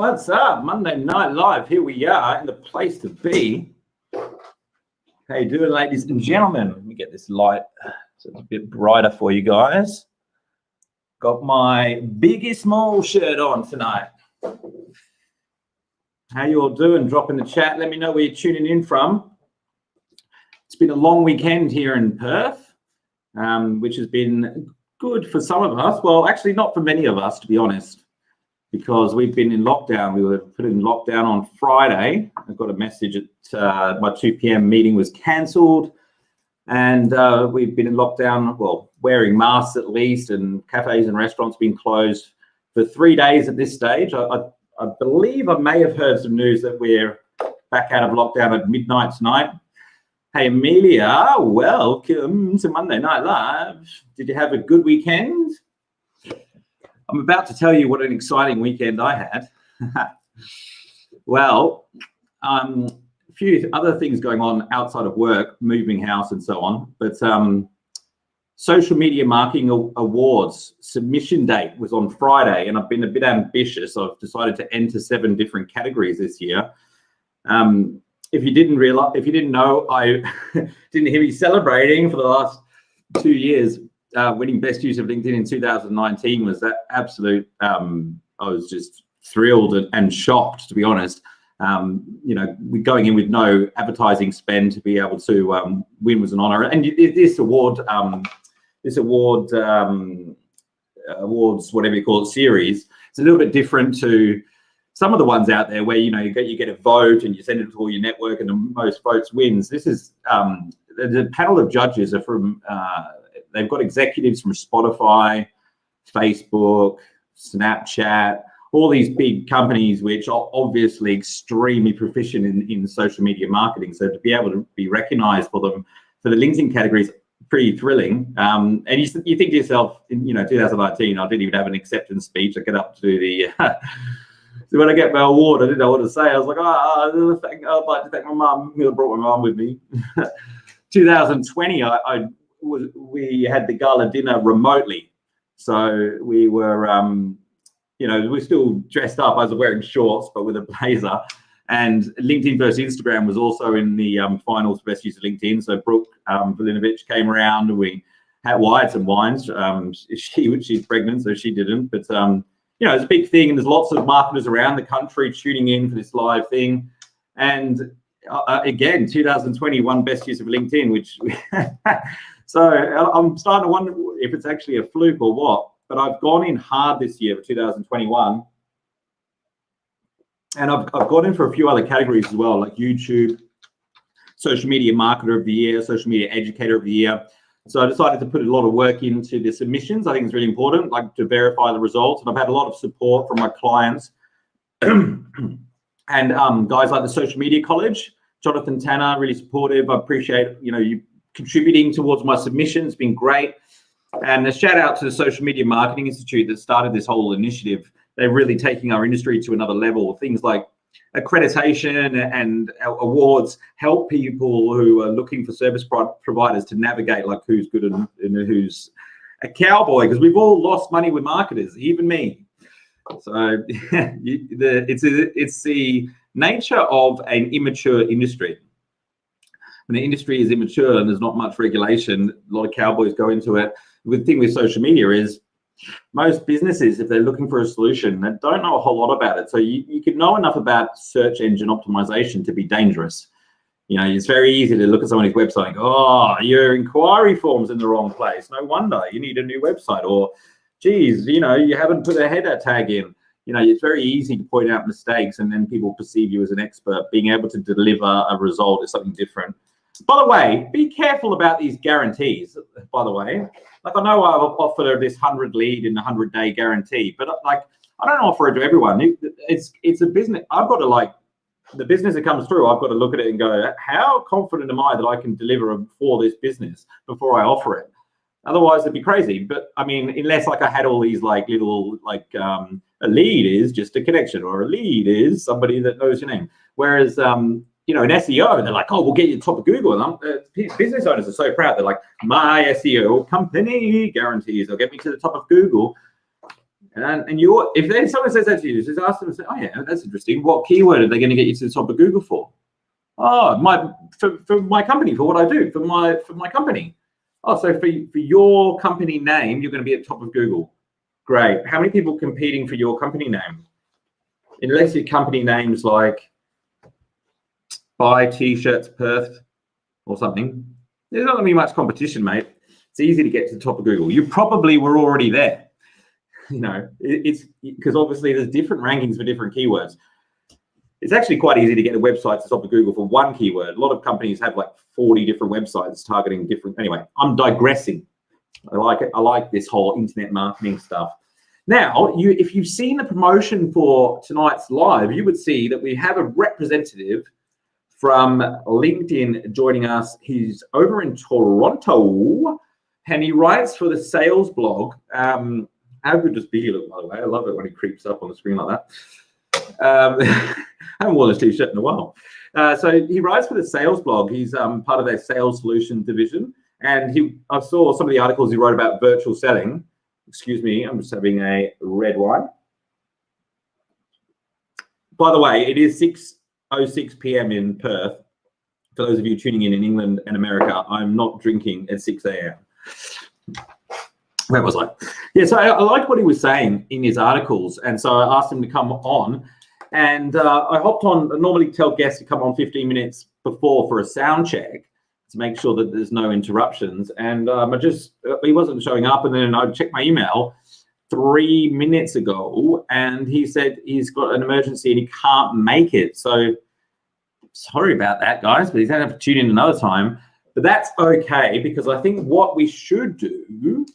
What's up? Monday Night Live. Here we are in the place to be. How you doing, ladies and gentlemen? Let me get this light so it's a bit brighter for you guys. Got my Biggest Small shirt on tonight. How you all doing? Drop in the chat. Let me know where you're tuning in from. It's been a long weekend here in Perth, which has been good for some of us. Well, actually not for many of us, to be honest, because we've been in lockdown. We were put in lockdown on Friday. I got a message at my 2 p.m. meeting was cancelled, and we've been in lockdown, well, wearing masks at least, and cafes and restaurants been closed for 3 days at this stage. I believe I may have heard some news that we're back out of lockdown at midnight tonight. Hey, Amelia, welcome to Monday Night Live. Did you have a good weekend? I'm about to tell you what an exciting weekend I had. Well, a few other things going on outside of work, moving house and so on. But Social Media Marketing Awards submission date was on Friday, and I've been a bit ambitious. I've decided to enter 7 different categories this year. If you didn't know, I didn't hear me celebrating for the last 2 years. Winning Best Use of LinkedIn in 2019 was that absolute, I was just thrilled and shocked, to be honest. We're going in with no advertising spend to be able to win was an honor. And this awards, whatever you call it, series, it's a little bit different to some of the ones out there where, you get a vote and you send it to all your network and the most votes wins. This is, the panel of judges are from, they've got executives from Spotify, Facebook, Snapchat, all these big companies which are obviously extremely proficient in social media marketing. So to be able to be recognized for them for the LinkedIn category is pretty thrilling. And you think to yourself, in 2019, I didn't even have an acceptance speech. I get up to do the so when I get my award, I didn't know what to say. I was like, I'd like to thank my mum. I brought my mum with me. 2020, we had the gala dinner remotely, so we were we're still dressed up. I was wearing shorts but with a blazer, and LinkedIn versus Instagram was also in the finals for Best Use of LinkedIn. So Brooke Valinovich came around, and we had some wines. She's pregnant, so she didn't, but it's a big thing, and there's lots of marketers around the country tuning in for this live thing. And again, 2021 Best Use of LinkedIn, which so I'm starting to wonder if it's actually a fluke or what. But I've gone in hard this year for 2021, and I've gone in for a few other categories as well, like YouTube, Social Media Marketer of the Year, Social Media Educator of the Year. So I decided to put a lot of work into the submissions. I think it's really important, like to verify the results. And I've had a lot of support from my clients and guys like the Social Media College. Jonathan Tanner, really supportive. I appreciate you contributing towards my submission. It's been great. And a shout out to the Social Media Marketing Institute that started this whole initiative. They're really taking our industry to another level. Things like accreditation and awards help people who are looking for service providers to navigate like who's good and who's a cowboy, because we've all lost money with marketers, even me. So it's the nature of an immature industry. When the industry is immature and there's not much regulation, a lot of cowboys go into it. The thing with social media is most businesses, if they're looking for a solution, they don't know a whole lot about it. So you can know enough about search engine optimization to be dangerous. It's very easy to look at somebody's website and go, oh, your inquiry form's in the wrong place. No wonder you need a new website. Or, geez, you haven't put a header tag in. It's very easy to point out mistakes, and then people perceive you as an expert. Being able to deliver a result is something different. By the way, be careful about these guarantees, by the way. Like, I know I've offered this 100 lead in a 100-day guarantee, but I don't offer it to everyone. It's a business. I've got to the business that comes through, I've got to look at it and go, how confident am I that I can deliver for this business before I offer it? Otherwise, it'd be crazy. But I mean, unless I had all these little a lead is just a connection, or a lead is somebody that knows your name. Whereas in SEO, they're like, oh, we'll get you to the top of Google. And business owners are so proud. They're like, my SEO company guarantees they'll get me to the top of Google. And you're, if then someone says that to you, just ask them and say, oh yeah, that's interesting. What keyword are they going to get you to the top of Google for? Oh, for my company, for what I do, for my company. Oh, so for your company name, you're going to be at the top of Google. Great. How many people competing for your company name? Unless your company name's like Buy T-shirts Perth or something, there's not going to be much competition, mate. It's easy to get to the top of Google. You probably were already there. You know, it's because obviously there's different rankings for different keywords. It's actually quite easy to get a website to the top of Google for one keyword. A lot of companies have like 40 different websites targeting different. Anyway, I'm digressing. I like it. I like this whole internet marketing stuff. Now, if you've seen the promotion for tonight's live, you would see that we have a representative from LinkedIn joining us. He's over in Toronto, and he writes for the sales blog. How good does Bibby look, by the way? I love it when he creeps up on the screen like that. I haven't worn this t-shirt in a while. So he writes for the sales blog. He's part of their sales solution division. And I saw some of the articles he wrote about virtual selling. Excuse me, I'm just having a red wine. By the way, it is 6:06 p.m. in Perth. For those of you tuning in England and America, I'm not drinking at 6 a.m. Where was I? Yeah, so I liked what he was saying in his articles. And so I asked him to come on. And I hopped on. I normally tell guests to come on 15 minutes before for a sound check to make sure that there's no interruptions. And he wasn't showing up. And then I checked my email 3 minutes ago, and he said he's got an emergency and he can't make it. So sorry about that, guys, but he's going to have to tune in another time. But that's okay, because I think what we should do,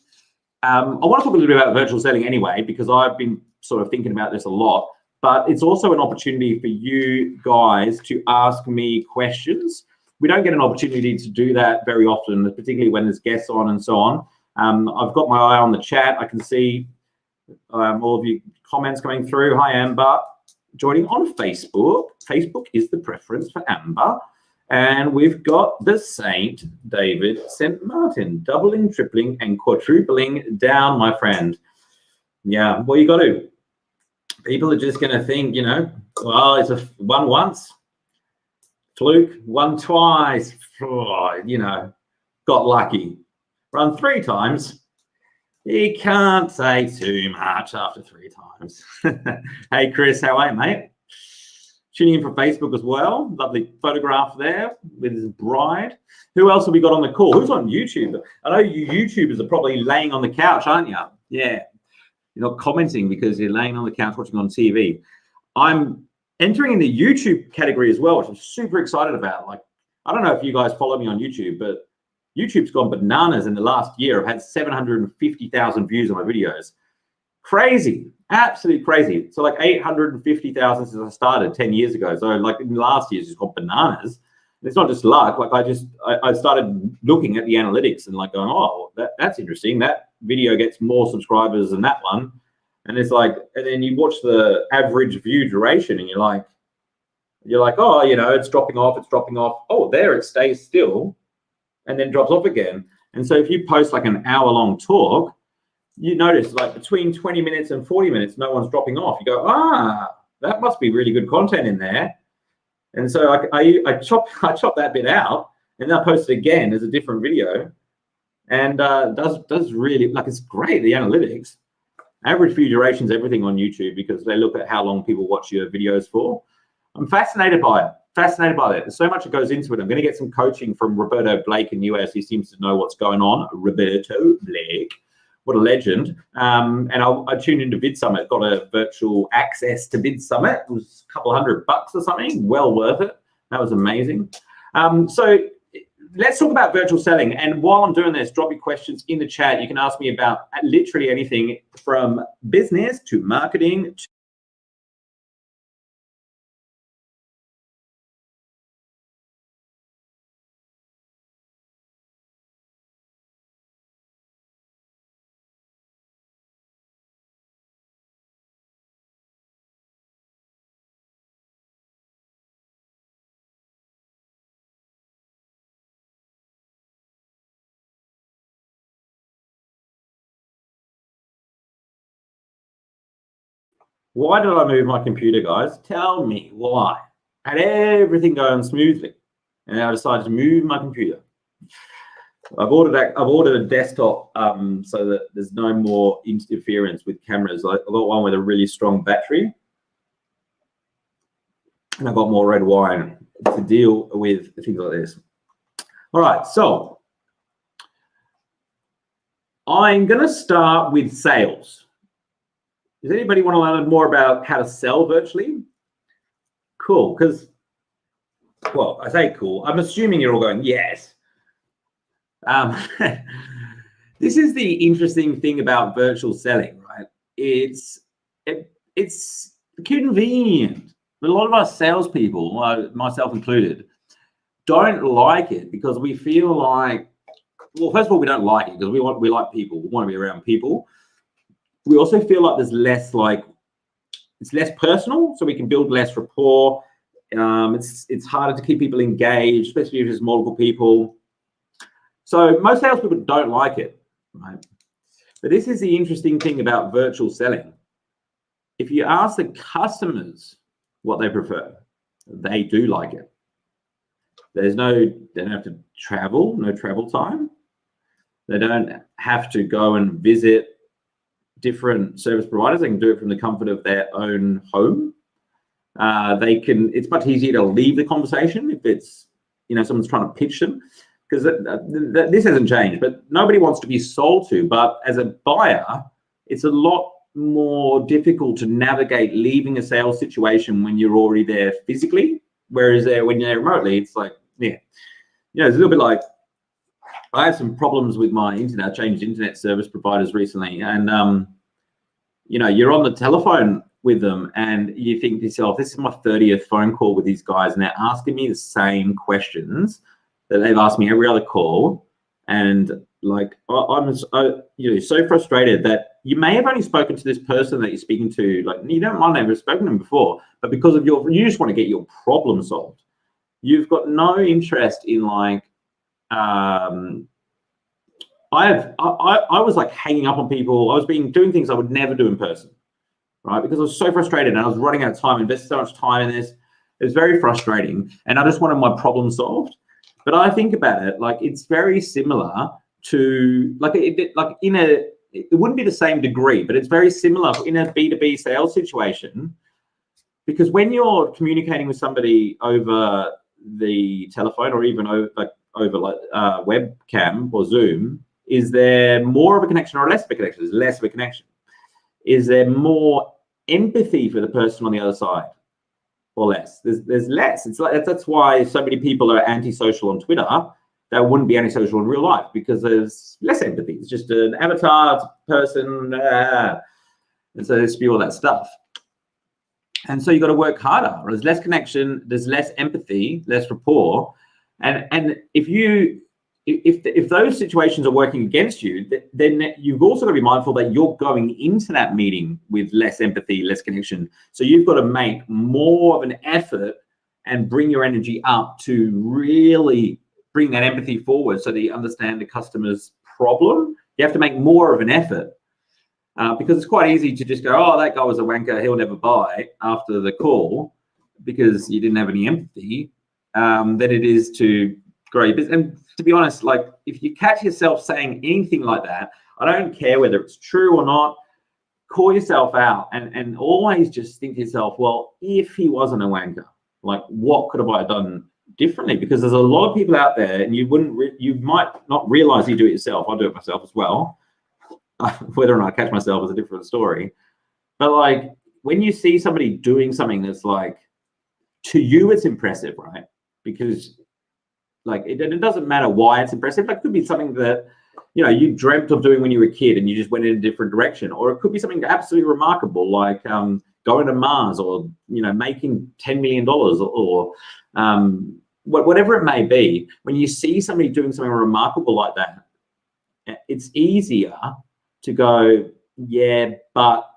I want to talk a little bit about virtual selling anyway, because I've been sort of thinking about this a lot. But it's also an opportunity for you guys to ask me questions. We don't get an opportunity to do that very often, particularly when there's guests on and so on. I've got my eye on the chat. I can see all of your comments coming through. Hi, Amber. Joining on Facebook. Facebook is the preference for Amber. And we've got the Saint David St. Martin, doubling, tripling, and quadrupling down, my friend. Yeah, well, you got to. People are just going to think, you know, well, it's a one once, fluke, one twice, you know, got lucky. Run 3 times. You can't say too much after 3 times. Hey, Chris, how are you, mate? Tuning in from Facebook as well. Lovely photograph there with his bride. Who else have we got on the call? Who's on YouTube? I know you YouTubers are probably laying on the couch, aren't you? Yeah. You're not commenting because you're laying on the couch watching on TV. I'm entering in the YouTube category as well, which I'm super excited about. Like, I don't know if you guys follow me on YouTube, but YouTube's gone bananas in the last year. I've had 750,000 views on my videos. Crazy, absolutely crazy. So like 850,000 since I started 10 years ago. So like in the last year, it's just gone bananas. And it's not just luck. Like I started looking at the analytics and like going, oh, that's interesting. That video gets more subscribers than that one. And it's like, and then you watch the average view duration and you're like, oh, you know, it's dropping off. Oh, there it stays still and then drops off again. And so if you post like an hour-long talk, you notice like between 20 minutes and 40 minutes, no one's dropping off. You go, that must be really good content in there. And so I chop that bit out and then I post it again as a different video, and does really, like, it's great, the analytics. Average view duration's everything on YouTube because they look at how long people watch your videos for. I'm fascinated by it. There's so much that goes into it. I'm going to get some coaching from Roberto Blake in the US. He seems to know what's going on. Roberto Blake. What a legend. And I tuned into Vid Summit, got a virtual access to Vid Summit. It was a couple $100 or something. Well worth it. That was amazing. So let's talk about virtual selling. And while I'm doing this, drop your questions in the chat. You can ask me about literally anything from business to marketing to Why did I move my computer, guys? Tell me why. I had everything going smoothly, and I decided to move my computer. I've ordered a desktop so that there's no more interference with cameras. I've got one with a really strong battery, and I've got more red wine to deal with things like this. All right, so I'm going to start with sales. Does anybody want to learn more about how to sell virtually? Cool, because, well, I say cool. I'm assuming you're all going, yes. This is the interesting thing about virtual selling, right? It's convenient. But a lot of us salespeople, myself included, don't like it because we feel like, well, first of all, we don't like it because we like people. We want to be around people. We also feel like there's less, like, it's less personal, so we can build less rapport. It's harder to keep people engaged, especially if there's multiple people. So most salespeople don't like it, right? But this is the interesting thing about virtual selling. If you ask the customers what they prefer, they do like it. They don't have to travel, no travel time. They don't have to go and visit different service providers. They can do it from the comfort of their own home. It's much easier to leave the conversation if it's, someone's trying to pitch them, because this hasn't changed, but nobody wants to be sold to. But as a buyer, it's a lot more difficult to navigate leaving a sales situation when you're already there physically, whereas when you're remotely, it's like, yeah, it's a little bit like, I had some problems with my internet. I changed internet service providers recently, and you're on the telephone with them and you think to yourself, this is my 30th phone call with these guys, and they're asking me the same questions that they've asked me every other call. And like, I'm so frustrated that you may have only spoken to this person that you're speaking to, like, you might never have spoken to them before, but because of you just want to get your problem solved. You've got no interest in, like, I was like hanging up on people. I was doing things I would never do in person, right? Because I was so frustrated and I was running out of time, invested so much time in this. It was very frustrating, and I just wanted my problem solved. But I think about it, like, it's very similar to, like, it wouldn't be the same degree, but it's very similar in a B2B sales situation, because when you're communicating with somebody over the telephone or even over webcam or Zoom, is there more of a connection or less of a connection? There's less of a connection. Is there more empathy for the person on the other side or less? There's less. It's like, that's why so many people are antisocial on Twitter that wouldn't be antisocial in real life, because there's less empathy. It's just an avatar, it's a person, and so they spew all that stuff. And so you've got to work harder. There's less connection, there's less empathy, less rapport. And if those situations are working against you, then you've also got to be mindful that you're going into that meeting with less empathy, less connection. So you've got to make more of an effort and bring your energy up to really bring that empathy forward so that you understand the customer's problem. You have to make more of an effort, because it's quite easy to just go, oh, that guy was a wanker, he'll never buy, after the call, because you didn't have any empathy, than it is to grow your business. And to be honest, like, if you catch yourself saying anything like that, I don't care whether it's true or not, call yourself out and always just think to yourself, well, if he wasn't a wanker, like, what could have I done differently? Because there's a lot of people out there, and you might not realize you do it yourself. I do it myself as well. Whether or not I catch myself is a different story. But like, when you see somebody doing something that's, like, to you it's impressive, right? Because, like, it doesn't matter why it's impressive. Like, it could be something that, you dreamt of doing when you were a kid and you just went in a different direction. Or it could be something absolutely remarkable, like going to Mars, or, making $10 million, or whatever it may be. When you see somebody doing something remarkable like that, it's easier to go, yeah, but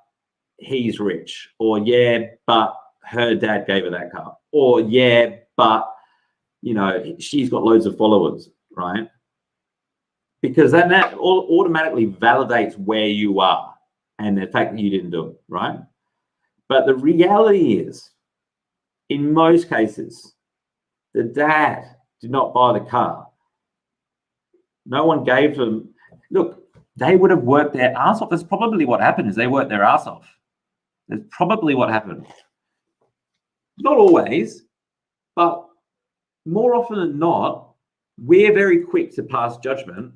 he's rich, or yeah, but her dad gave her that car, or yeah, but she's got loads of followers, right? Because then that automatically validates where you are and the fact that you didn't do it, right? But the reality is, in most cases, the dad did not buy the car. No one gave them, look, they would have worked their ass off. That's probably what happened, is they worked their ass off. That's probably what happened. Not always, but more often than not, we're very quick to pass judgment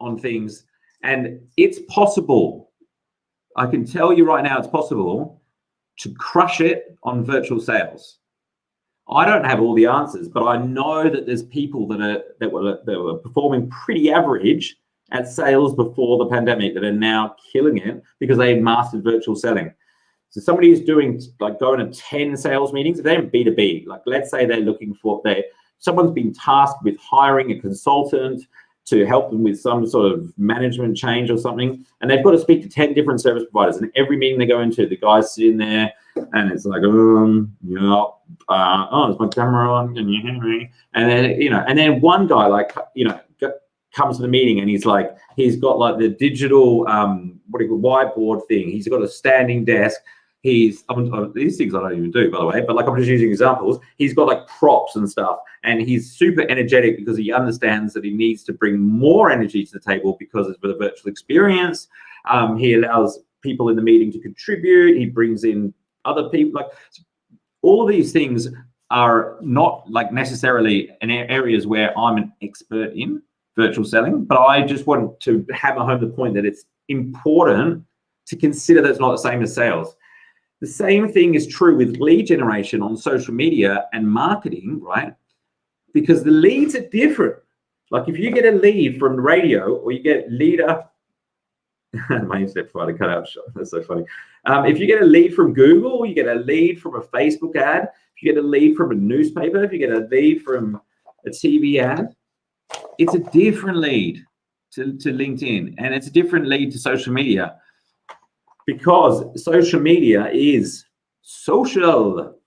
on things. And it's possible, I can tell you right now, it's possible to crush it on virtual sales. I don't have all the answers, but I know that there's people that were performing pretty average at sales before the pandemic that are now killing it because they mastered virtual selling. So somebody who's doing, like, going to 10 sales meetings, if they're in B2B, like let's say they're looking for, someone's been tasked with hiring a consultant to help them with some sort of management change or something, and they've got to speak to 10 different service providers, and every meeting they go into, the guy's sitting there and it's like, yeah, oh, is my camera on? Can you hear me? And then, and then one guy, like, comes to the meeting and he's like, he's got like the digital, whiteboard thing. He's got a standing desk. These things I don't even do, by the way, but like, I'm just using examples. He's got like props and stuff, and he's super energetic because he understands that he needs to bring more energy to the table because it's with a virtual experience. He allows people in the meeting to contribute. He brings in other people. Like, all of these things are not like necessarily in areas where I'm an expert in virtual selling, but I just want to hammer home the point that it's important to consider that it's not the same as sales. The same thing is true with lead generation on social media and marketing, right? Because the leads are different. Like, if you get a lead from radio, or you get leader, my internet provider cut out. That's so funny. If you get a lead from Google, you get a lead from a Facebook ad, if you get a lead from a newspaper, if you get a lead from a TV ad, it's a different lead to LinkedIn, and it's a different lead to social media, because social media is social,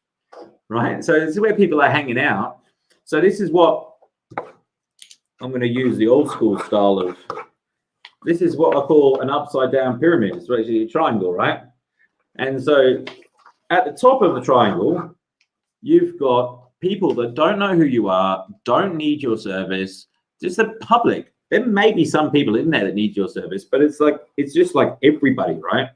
right? So this is where people are hanging out. So this is what I'm going to use, the old school style of, this is what I call an upside down pyramid. It's basically a triangle, right? And so at the top of the triangle, you've got people that don't know who you are, don't need your service, just the public. There may be some people in there that need your service, but it's just like everybody, right?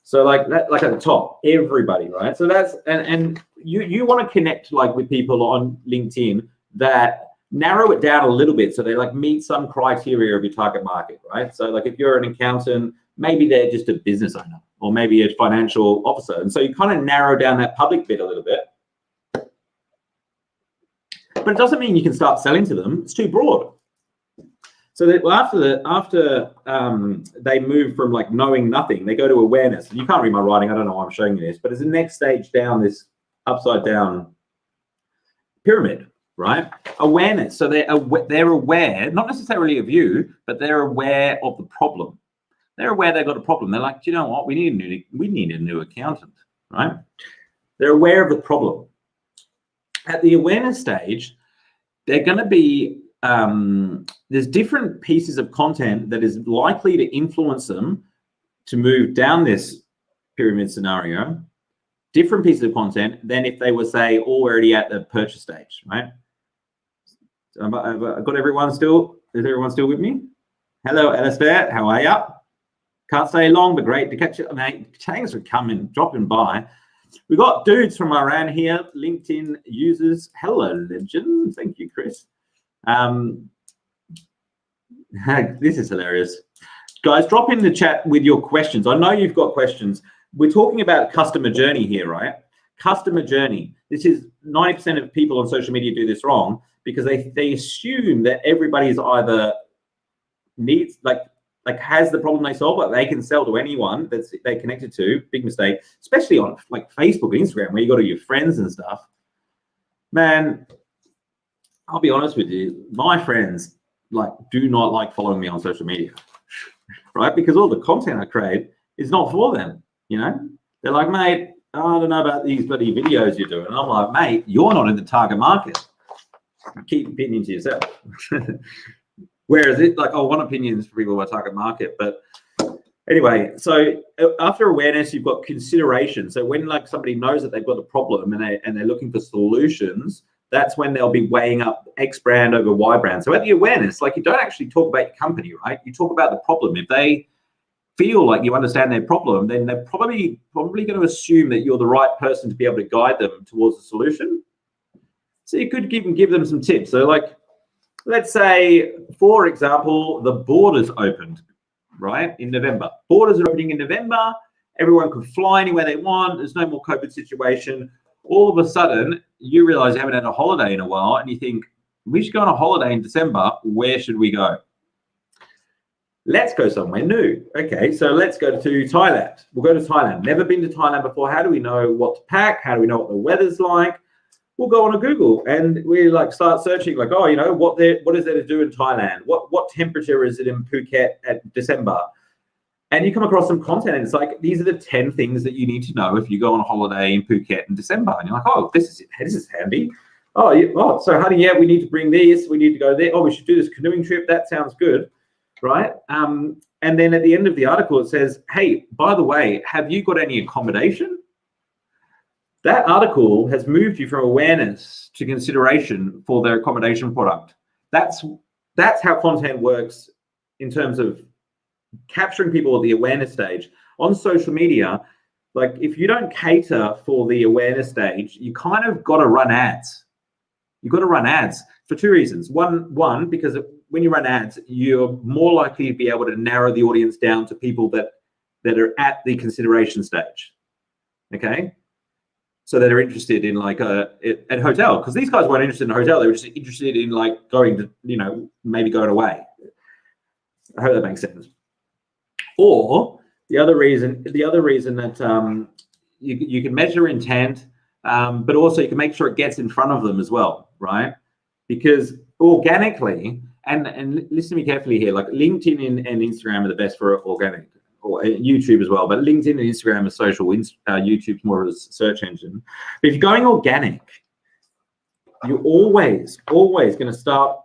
So like that, like at the top, everybody, right? So that's, and you want to connect like with people on LinkedIn that narrow it down a little bit, so they like meet some criteria of your target market, right? So like if you're an accountant, maybe they're just a business owner, or maybe a financial officer, and so you kind of narrow down that public bit a little bit. But it doesn't mean you can start selling to them. It's too broad. So that after they move from like knowing nothing, they go to awareness. And you can't read my writing. I don't know why I'm showing you this, but it's the next stage down this upside down pyramid, right? Awareness. So they're aware, not necessarily of you, but they're aware of the problem. They're aware they've got a problem. They're like, do you know what? We need a new accountant, right? They're aware of the problem. At the awareness stage, they're going to be, there's different pieces of content that is likely to influence them to move down this pyramid scenario, different pieces of content than if they were, say, already at the purchase stage, right? So I've got everyone still, is everyone still with me? Hello, Alistair, how are you? Can't stay long, but great to catch you, mate. Thanks for coming, dropping by. We've got dudes from Iran here, LinkedIn users. Hello, legend. Thank you, Chris. This is hilarious. Guys, drop in the chat with your questions. I know you've got questions. We're talking about customer journey here, right? Customer journey. This is 90% of people on social media do this wrong because they assume that everybody's either needs, like has the problem they solve, but they can sell to anyone that's they connected to. Big mistake, especially on like Facebook and Instagram, where you go to your friends and stuff. Man, I'll be honest with you, my friends like do not like following me on social media, right? Because all the content I create is not for them. You know, they're like, mate, I don't know about these bloody videos you're doing. And I'm like, mate, you're not in the target market. Keep opinion to yourself. Whereas it like, I want opinions for people about target market, but Anyway, so after awareness, you've got consideration. So when like somebody knows that they've got a problem and they're looking for solutions, that's when they'll be weighing up X brand over Y brand. So at the awareness, like you don't actually talk about your company, right? You talk about the problem. If they feel like you understand their problem, then they're probably going to assume that you're the right person to be able to guide them towards a solution. So you could give them some tips. So like, let's say, for example, the borders opened, right, in November. Borders are opening in November. Everyone can fly anywhere they want. There's no more COVID situation. All of a sudden, you realize you haven't had a holiday in a while, and you think, we should go on a holiday in December. Where should we go? Let's go somewhere new. Okay, so let's go to Thailand. We'll go to Thailand. Never been to Thailand before. How do we know what to pack? How do we know what the weather's like? We'll go on a Google and we like start searching like, oh, you know, what is there to do in Thailand? What temperature is it in Phuket at December? And you come across some content and it's like, these are the 10 things that you need to know if you go on a holiday in Phuket in December. And you're like, oh, this is handy. Oh, so honey, yeah, we need to bring this. We need to go there. Oh, we should do this canoeing trip. That sounds good, right? And then at the end of the article, it says, hey, by the way, have you got any accommodation? That article has moved you from awareness to consideration for their accommodation product. That's how content works in terms of capturing people at the awareness stage. On social media, like if you don't cater for the awareness stage, you kind of got to run ads. You've got to run ads for two reasons. One, because when you run ads, you're more likely to be able to narrow the audience down to people that are at the consideration stage. Okay. So that are interested in like a hotel, because these guys weren't interested in a hotel. They were just interested in like going to, you know, maybe going away. I hope that makes sense. Or the other reason that you can measure intent, but also you can make sure it gets in front of them as well, right? Because organically, and listen to me carefully here, like LinkedIn and Instagram are the best for organic. Or YouTube as well, but LinkedIn and Instagram are social. YouTube's more of a search engine. But if you're going organic, you're always going to start.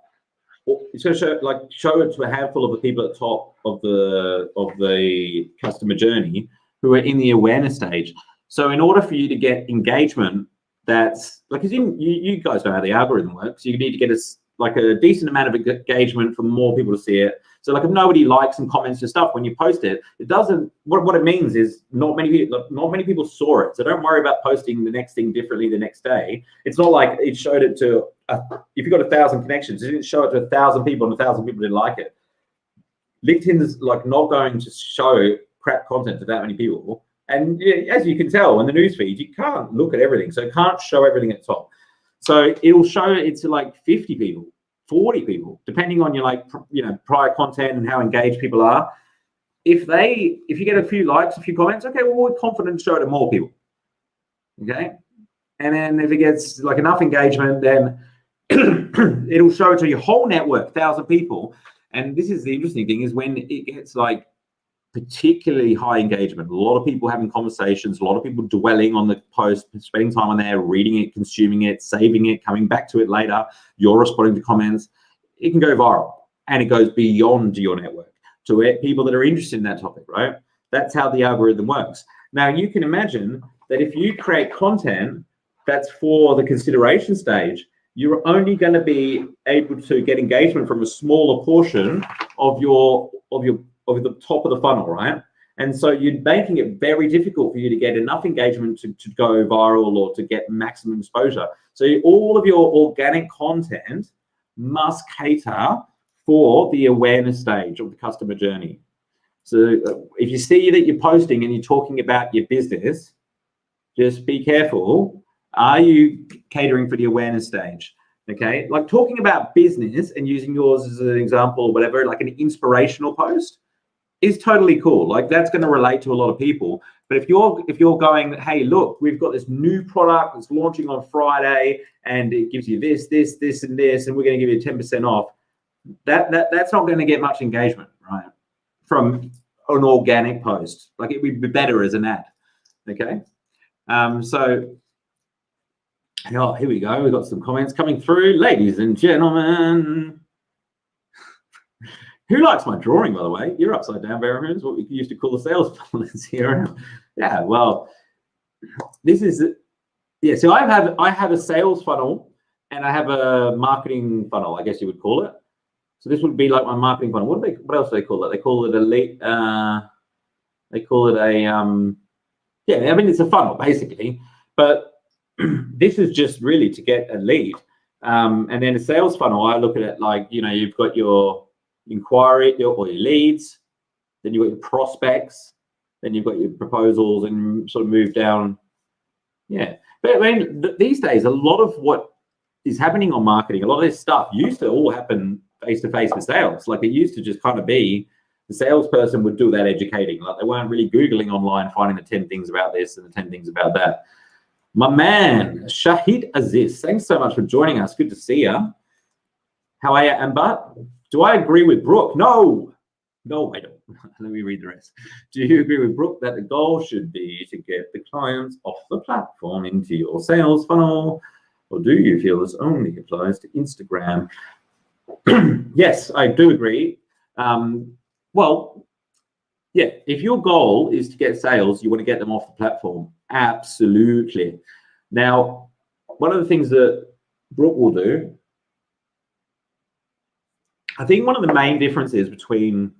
It's going to show it to a handful of the people at the top of the customer journey who are in the awareness stage. So in order for you to get engagement, that's like, you guys know how the algorithm works. You need to get a decent amount of engagement for more people to see it. So like if nobody likes and comments your stuff when you post it, it doesn't, what it means is not many people saw it. So don't worry about posting the next thing differently the next day. It's not like it showed it to, if you got 1,000 connections, it didn't show it to 1,000 people and 1,000 people didn't like it. LinkedIn is like not going to show crap content to that many people. And as you can tell in the newsfeed, you can't look at everything. So it can't show everything at the top. So it'll show it to like 50 people. 40 people, depending on your prior content and how engaged people are. If you get a few likes, a few comments, okay, well, we're confident to show it to more people. Okay. And then if it gets like enough engagement, then it'll show it to your whole network, 1,000 people. And this is the interesting thing, is when it gets like particularly high engagement, a lot of people having conversations, a lot of people dwelling on the post, spending time on there, reading it, consuming it, saving it, coming back to it later, you're responding to comments, it can go viral, and it goes beyond your network to people that are interested in that topic, right? That's how the algorithm works. Now you can imagine that if you create content that's for the consideration stage, you're only going to be able to get engagement from a smaller portion of the top of the funnel, right? And so you're making it very difficult for you to get enough engagement to go viral or to get maximum exposure. So all of your organic content must cater for the awareness stage of the customer journey. So if you see that you're posting and you're talking about your business, just be careful. Are you catering for the awareness stage? Okay, like talking about business and using yours as an example or whatever, like an inspirational post, is totally cool. Like that's going to relate to a lot of people. But if you're going, hey, look, we've got this new product that's launching on Friday, and it gives you this, and this, and we're going to give you 10% off. That's not going to get much engagement, right? From an organic post. Like it would be better as an ad. Okay. So here we go. We've got some comments coming through, ladies and gentlemen. Who likes my drawing, by the way? You're upside down, Barry. What we used to call the sales funnel here. Yeah, well, this is, yeah. So I have a sales funnel and I have a marketing funnel, I guess you would call it. So this would be like my marketing funnel. What else do they call it? They call it a lead. They call it a yeah. I mean, it's a funnel basically, but this is just really to get a lead. And then a sales funnel, I look at it like, you know, you've got your inquiry or your leads, then you've got your prospects, then you've got your proposals, and sort of move down. Yeah, but I mean, these days, a lot of what is happening on marketing, a lot of this stuff used to all happen face-to-face with sales. Like it used to just kind of be the salesperson would do that educating. Like they weren't really Googling online, finding the 10 things about this and the 10 things about that. My man, Shahid Aziz, thanks so much for joining us. Good to see you. How are you, Amber? Do I agree with Brooke? No, I don't. Let me read the rest. Do you agree with Brooke that the goal should be to get the clients off the platform into your sales funnel? Or do you feel this only applies to Instagram? Yes, I do agree. Well, yeah, if your goal is to get sales, you want to get them off the platform. Absolutely. Now, one of the things that Brooke will do, I think one of the main differences between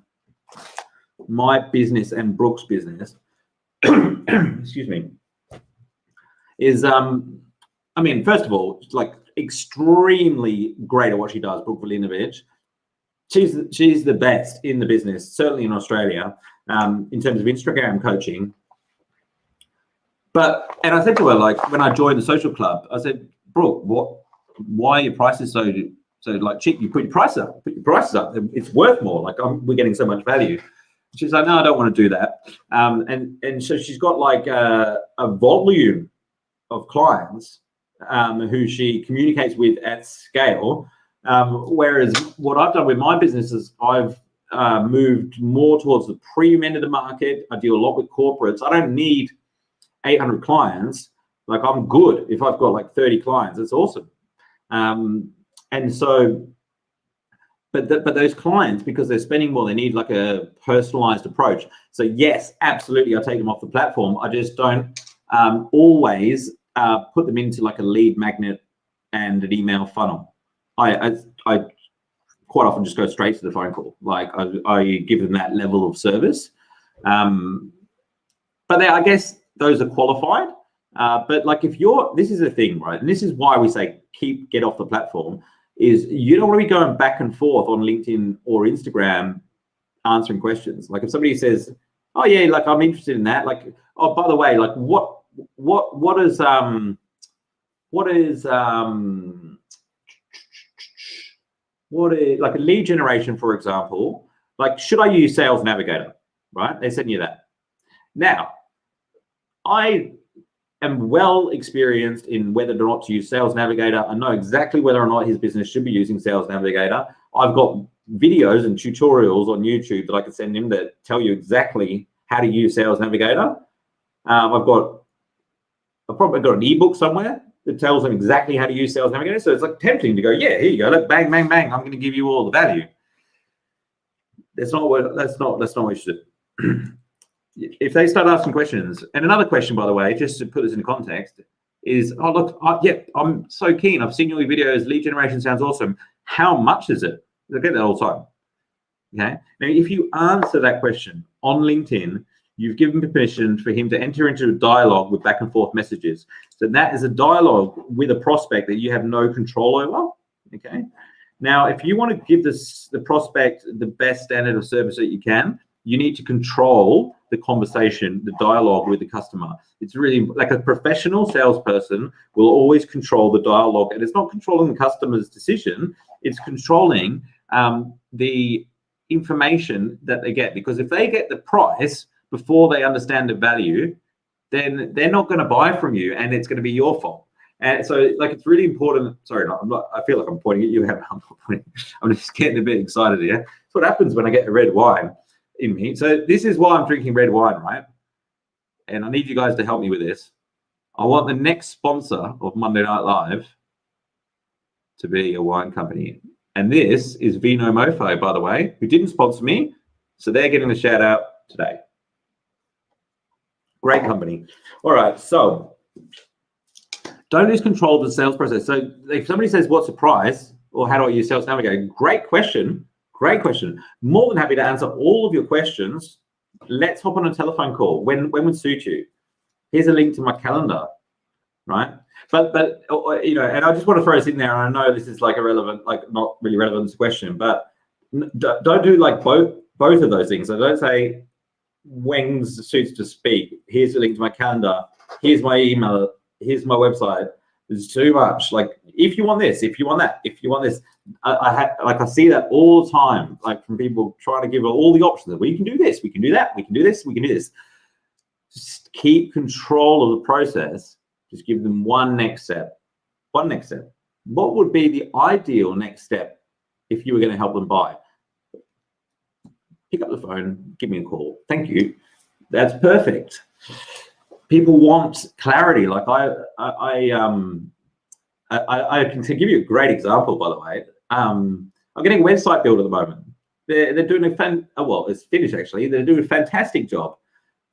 my business and Brooke's business, excuse me, is, I mean, first of all, it's like extremely great at what she does, Brooke Valinovich. She's the best in the business, certainly in Australia, in terms of Instagram coaching. And I said to her, like, when I joined the social club, I said, Brooke, why are your prices so like cheap? You put your prices up. It's worth more. Like we're getting so much value. She's like, no, I don't want to do that. And so she's got like a volume of clients who she communicates with at scale. Whereas what I've done with my business is I've moved more towards the premium end of the market. I deal a lot with corporates. I don't need 800 clients. Like I'm good if I've got like 30 clients. It's awesome. And so, but those clients, because they're spending more, they need like a personalized approach. So yes, absolutely, I take them off the platform. I just don't always put them into like a lead magnet and an email funnel. I quite often just go straight to the phone call. Like I give them that level of service. But I guess those are qualified. But like this is a thing, right? And this is why we say get off the platform, is you don't want to be going back and forth on LinkedIn or Instagram answering questions. Like if somebody says, oh yeah, like I'm interested in that. Like, oh, by the way, like what is like a lead generation, for example, like should I use Sales Navigator, right? They send you that. Now, I am well experienced in whether or not to use Sales Navigator. I know exactly whether or not his business should be using Sales Navigator. I've got videos and tutorials on YouTube that I can send him that tell you exactly how to use Sales Navigator. I've probably got an ebook somewhere that tells him exactly how to use Sales Navigator. So it's like tempting to go, yeah, here you go, look, bang, bang, bang. I'm going to give you all the value. That's not what you should do. If they start asking questions, and another question, by the way, just to put this in context, is, oh, look, yeah, I'm so keen. I've seen all your videos. Lead generation sounds awesome. How much is it? I get that all the time. Okay. Now, if you answer that question on LinkedIn, you've given permission for him to enter into a dialogue with back and forth messages. So that is a dialogue with a prospect that you have no control over. Okay. Now, if you want to give the prospect the best standard of service that you can, you need to control the conversation, the dialogue with the customer. It's really like a professional salesperson will always control the dialogue, and it's not controlling the customer's decision. It's controlling the information that they get, because if they get the price before they understand the value, then they're not going to buy from you, and it's going to be your fault. And so, like, it's really important. Sorry, I'm not. I feel like I'm pointing at you. I'm not pointing. I'm just getting a bit excited here. That's what happens when I get a red wine in me. So this is why I'm drinking red wine, right? And I need you guys to help me with this. I want the next sponsor of Monday Night Live to be a wine company. And this is Vino Mofo, by the way, who didn't sponsor me. So they're getting the shout out today. Great company. All right. So don't lose control of the sales process. So if somebody says, what's the price? Or how do I use Sales Navigator? Great question. Great question. More than happy to answer all of your questions. Let's hop on a telephone call. When would suit you? Here's a link to my calendar, right? But you know, and I just want to throw this in there. And I know this is like irrelevant, like not really relevant to the question, but don't do like both of those things. So don't say when suits to speak. Here's a link to my calendar. Here's my email. Here's my website. There's too much. Like, if you want this, if you want that, if you want this, I see that all the time, like from people trying to give all the options. We can do this, we can do that, we can do this, we can do this. Just keep control of the process. Just give them one next step. One next step. What would be the ideal next step if you were going to help them buy? Pick up the phone, give me a call. Thank you. That's perfect. People want clarity. Like I can give you a great example, by the way. I'm getting a website built at the moment. They're doing it's finished actually. They're doing a fantastic job.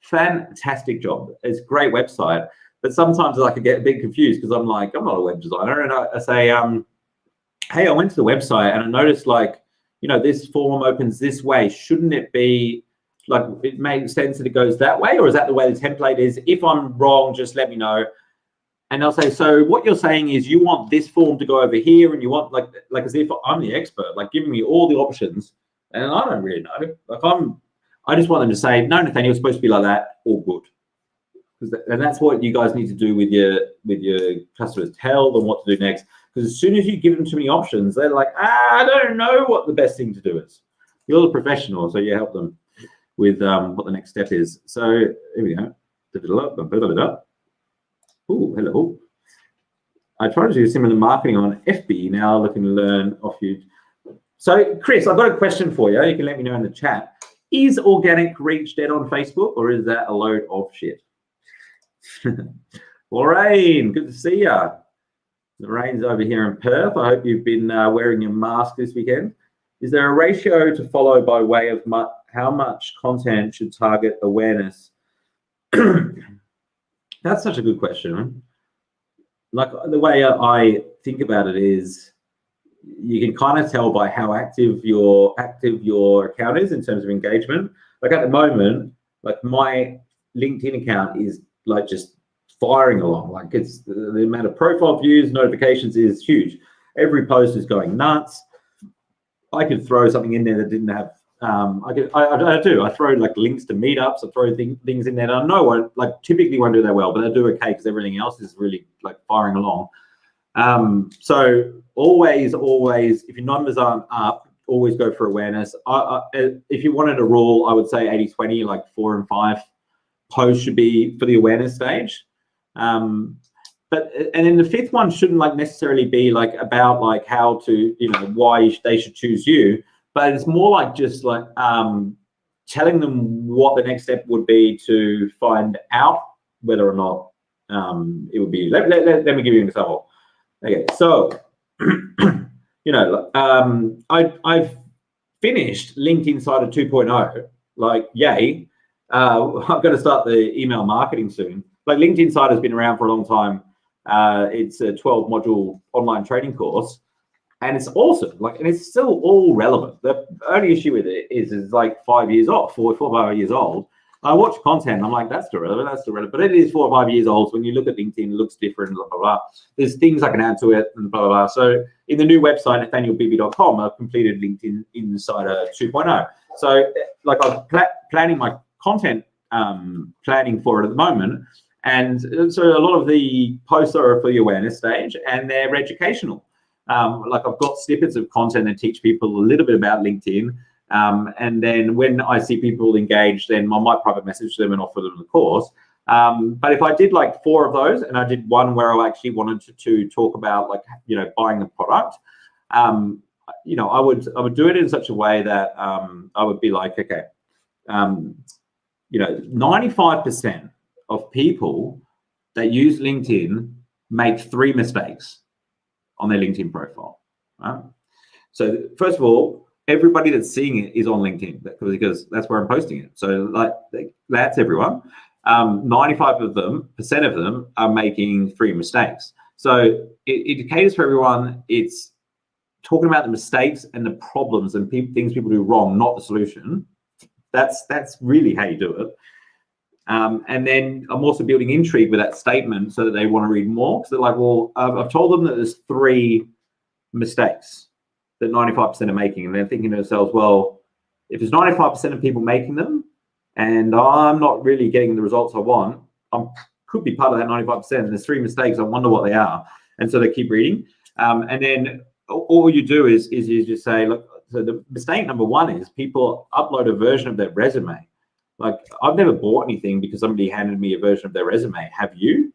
Fantastic job. It's a great website. But sometimes I could get a bit confused because I'm like, I'm not a web designer. And I say, hey, I went to the website and I noticed, like, you know, this form opens this way. Shouldn't it be like, it makes sense that it goes that way? Or is that the way the template is? If I'm wrong, just let me know. And I'll say, so what you're saying is you want this form to go over here, and you want like as if I'm the expert, like giving me all the options. And I don't really know. Like I just want them to say, no, Nathaniel, it's supposed to be like that, all good. And that's what you guys need to do with your customers. Tell them what to do next. Because as soon as you give them too many options, they're like, I don't know what the best thing to do is. You're the professional, so you help them with what the next step is. So here we go. Oh, hello. I try to do similar marketing on FB now, looking to learn off you. So, Chris, I've got a question for you. You can let me know in the chat. Is organic reach dead on Facebook, or is that a load of shit? Lorraine, good to see you. Lorraine's over here in Perth. I hope you've been wearing your mask this weekend. Is there a ratio to follow by way of how much content should target awareness? That's such a good question. Like, the way I think about it is, you can kind of tell by how active your account is in terms of engagement. Like at the moment, like my LinkedIn account is like just firing along. Like it's the amount of profile views, notifications is huge. Every post is going nuts. I could throw something in there that didn't have. I throw like links to meetups. I throw things in there. And I know I typically won't do that well, but I do okay because everything else is really like firing along. So always, if your numbers aren't up, always go for awareness. If you wanted a rule, I would say 80-20, like 4 and 5 posts should be for the awareness stage. And then the 5th one shouldn't like necessarily be like about like how to, you know, why they should choose you, but it's more like just like telling them what the next step would be to find out whether or not it would be. Let me give you an example. Okay, so you know, I've finished LinkedIn Insider 2.0. Like, yay! I'm going to start the email marketing soon. Like, LinkedIn Insider has been around for a long time. It's a 12-module online training course, and it's awesome. Like, and it's still all relevant. The only issue with it is it's like 5 years old, 4 or 5 years old. I watch content and I'm like, that's still relevant, but it is 4 or 5 years old. So when you look at LinkedIn, it looks different, blah, blah, blah. There's things I can add to it and blah, blah, blah. So in the new website, nathanielbibby.com, I've completed LinkedIn Insider 2.0. So like I'm planning my content planning for it at the moment. And so a lot of the posts are for the awareness stage and they're educational. Like I've got snippets of content that teach people a little bit about LinkedIn. And then when I see people engaged, then I might private message them and offer them the course. But if I did like 4 of those and I did one where I actually wanted to talk about like, you know, buying the product, you know, I would do it in such a way that I would be like, okay, you know, 95% of people that use LinkedIn make 3 mistakes on their LinkedIn profile. Right? So first of all, everybody that's seeing it is on LinkedIn because that's where I'm posting it. So like that's everyone. 95% of them are making 3 mistakes. So it caters for everyone. It's talking about the mistakes and the problems and things people do wrong, not the solution. That's really how you do it. And then I'm also building intrigue with that statement so that they want to read more. Because they're like, well, I've told them that there's 3 mistakes that 95% are making. And they're thinking to themselves, well, if there's 95% of people making them and I'm not really getting the results I want, I could be part of that 95%. And there's 3 mistakes. I wonder what they are. And so they keep reading. And then all you do is you just say, look, so the mistake number 1 is people upload a version of their resume. Like, I've never bought anything because somebody handed me a version of their resume. Have you?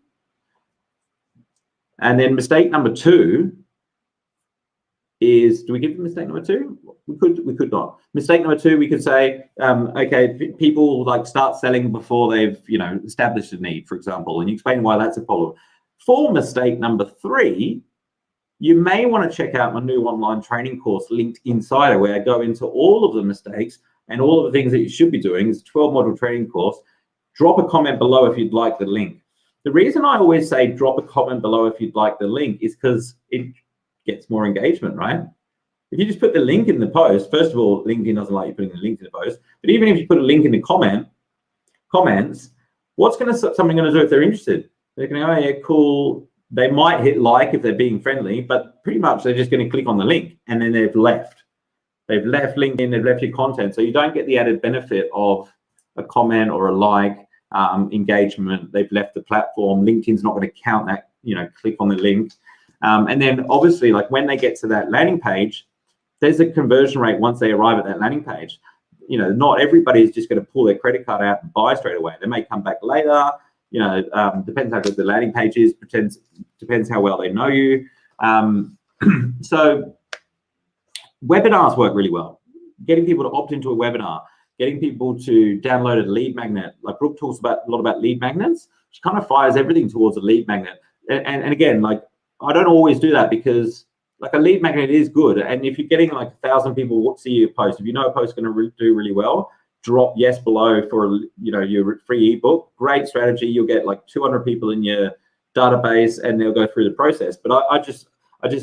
And then mistake number 2 is, do we give them mistake number 2? We could not. Mistake number 2, we could say, okay, people like start selling before they've, established a need, for example, and you explain why that's a problem. For mistake number 3, you may want to check out my new online training course, Linked Insider, where I go into all of the mistakes and all of the things that you should be doing. It's a 12-module training course. Drop a comment below if you'd like the link. The reason I always say drop a comment below if you'd like the link is because it gets more engagement, right? If you just put the link in the post, first of all, LinkedIn doesn't like you putting the link in the post, but even if you put a link in the comments, what's somebody going to do if they're interested? They're going to go, oh, yeah, cool. They might hit like if they're being friendly, but pretty much they're just going to click on the link and then they've left. They've left LinkedIn, they've left your content. So you don't get the added benefit of a comment or a like, engagement. They've left the platform. LinkedIn's not going to count that, click on the link. And then obviously, like when they get to that landing page, there's a conversion rate once they arrive at that landing page. Not everybody is just going to pull their credit card out and buy straight away. They may come back later. Depends how good the landing page is. Depends how well they know you. So webinars work really well. Getting people to opt into a webinar, getting people to download a lead magnet. Like Brooke talks a lot about lead magnets. She kind of fires everything towards a lead magnet. And again, like I don't always do that because like a lead magnet is good. And if you're getting like 1,000 people see your post, if you know a post is going to do really well, drop yes below for your free ebook. Great strategy. You'll get like 200 people in your database and they'll go through the process. But I just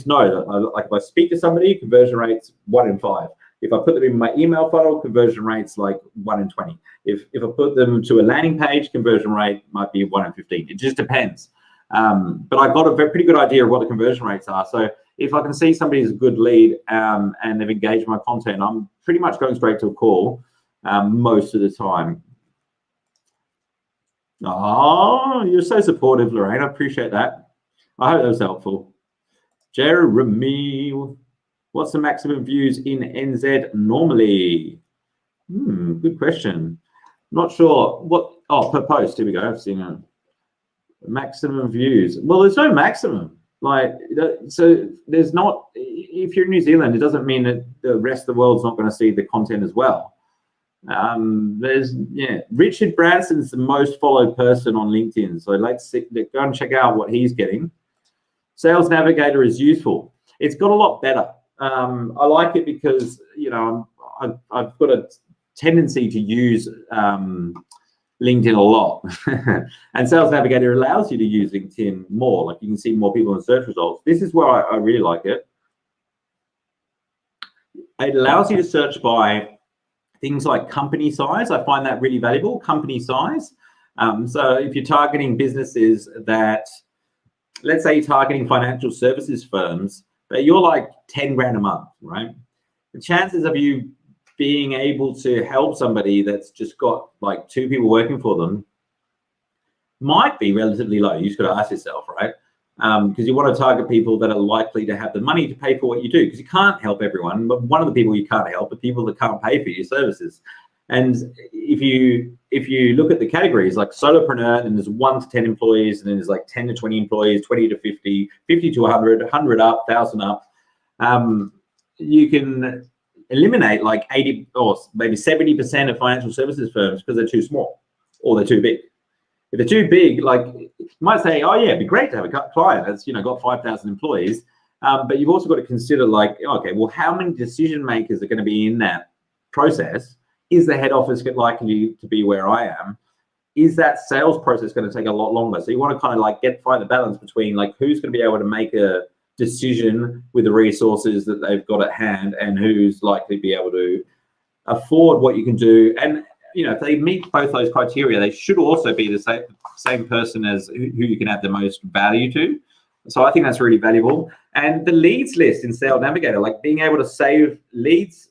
know that like if I speak to somebody, conversion rates 1 in 5. If I put them in my email funnel, conversion rates like 1 in 20. If I put them to a landing page, conversion rate might be 1 in 15. It just depends. But I got a pretty good idea of what the conversion rates are. So if I can see somebody's a good lead and they've engaged my content, I'm pretty much going straight to a call most of the time. Oh, you're so supportive, Lorraine. I appreciate that. I hope that was helpful. Jeremy, what's the maximum views in NZ normally? Good question. Not sure what. Oh, per post. Here we go. I've seen a maximum views. Well, there's no maximum. Like, so there's not. If you're in New Zealand, it doesn't mean that the rest of the world's not going to see the content as well. Richard Branson's the most followed person on LinkedIn. So let's go and check out what he's getting. Sales Navigator is useful. It's got a lot better. I like it because I've got a tendency to use LinkedIn a lot, and Sales Navigator allows you to use LinkedIn more. Like you can see more people in search results. This is where I really like it. It allows you to search by things like company size. I find that really valuable. Company size. So if you're targeting businesses that, let's say you're targeting financial services firms, but you're like 10 grand a month, right? The chances of you being able to help somebody that's just got like 2 people working for them might be relatively low. You just got to ask yourself, right? Because you want to target people that are likely to have the money to pay for what you do, because you can't help everyone. But one of the people you can't help are people that can't pay for your services. And if you look at the categories like solopreneur, then there's 1 to 10 employees, and then there's like 10 to 20 employees, 20 to 50, 50 to 100, 100 up, 1,000 up. You can eliminate like 80 or maybe 70% of financial services firms because they're too small or they're too big. If they're too big, like you might say, oh yeah, it'd be great to have a client that's got 5,000 employees, But you've also got to consider, like, okay, well, how many decision makers are going to be in that process? Is the head office likely to be where I am? Is that sales process going to take a lot longer? So you want to kind of like find the balance between like who's going to be able to make a decision with the resources that they've got at hand, and who's likely to be able to afford what you can do. And if they meet both those criteria, they should also be the same person as who you can add the most value to. So I think that's really valuable. And the leads list in Sales Navigator, like being able to save leads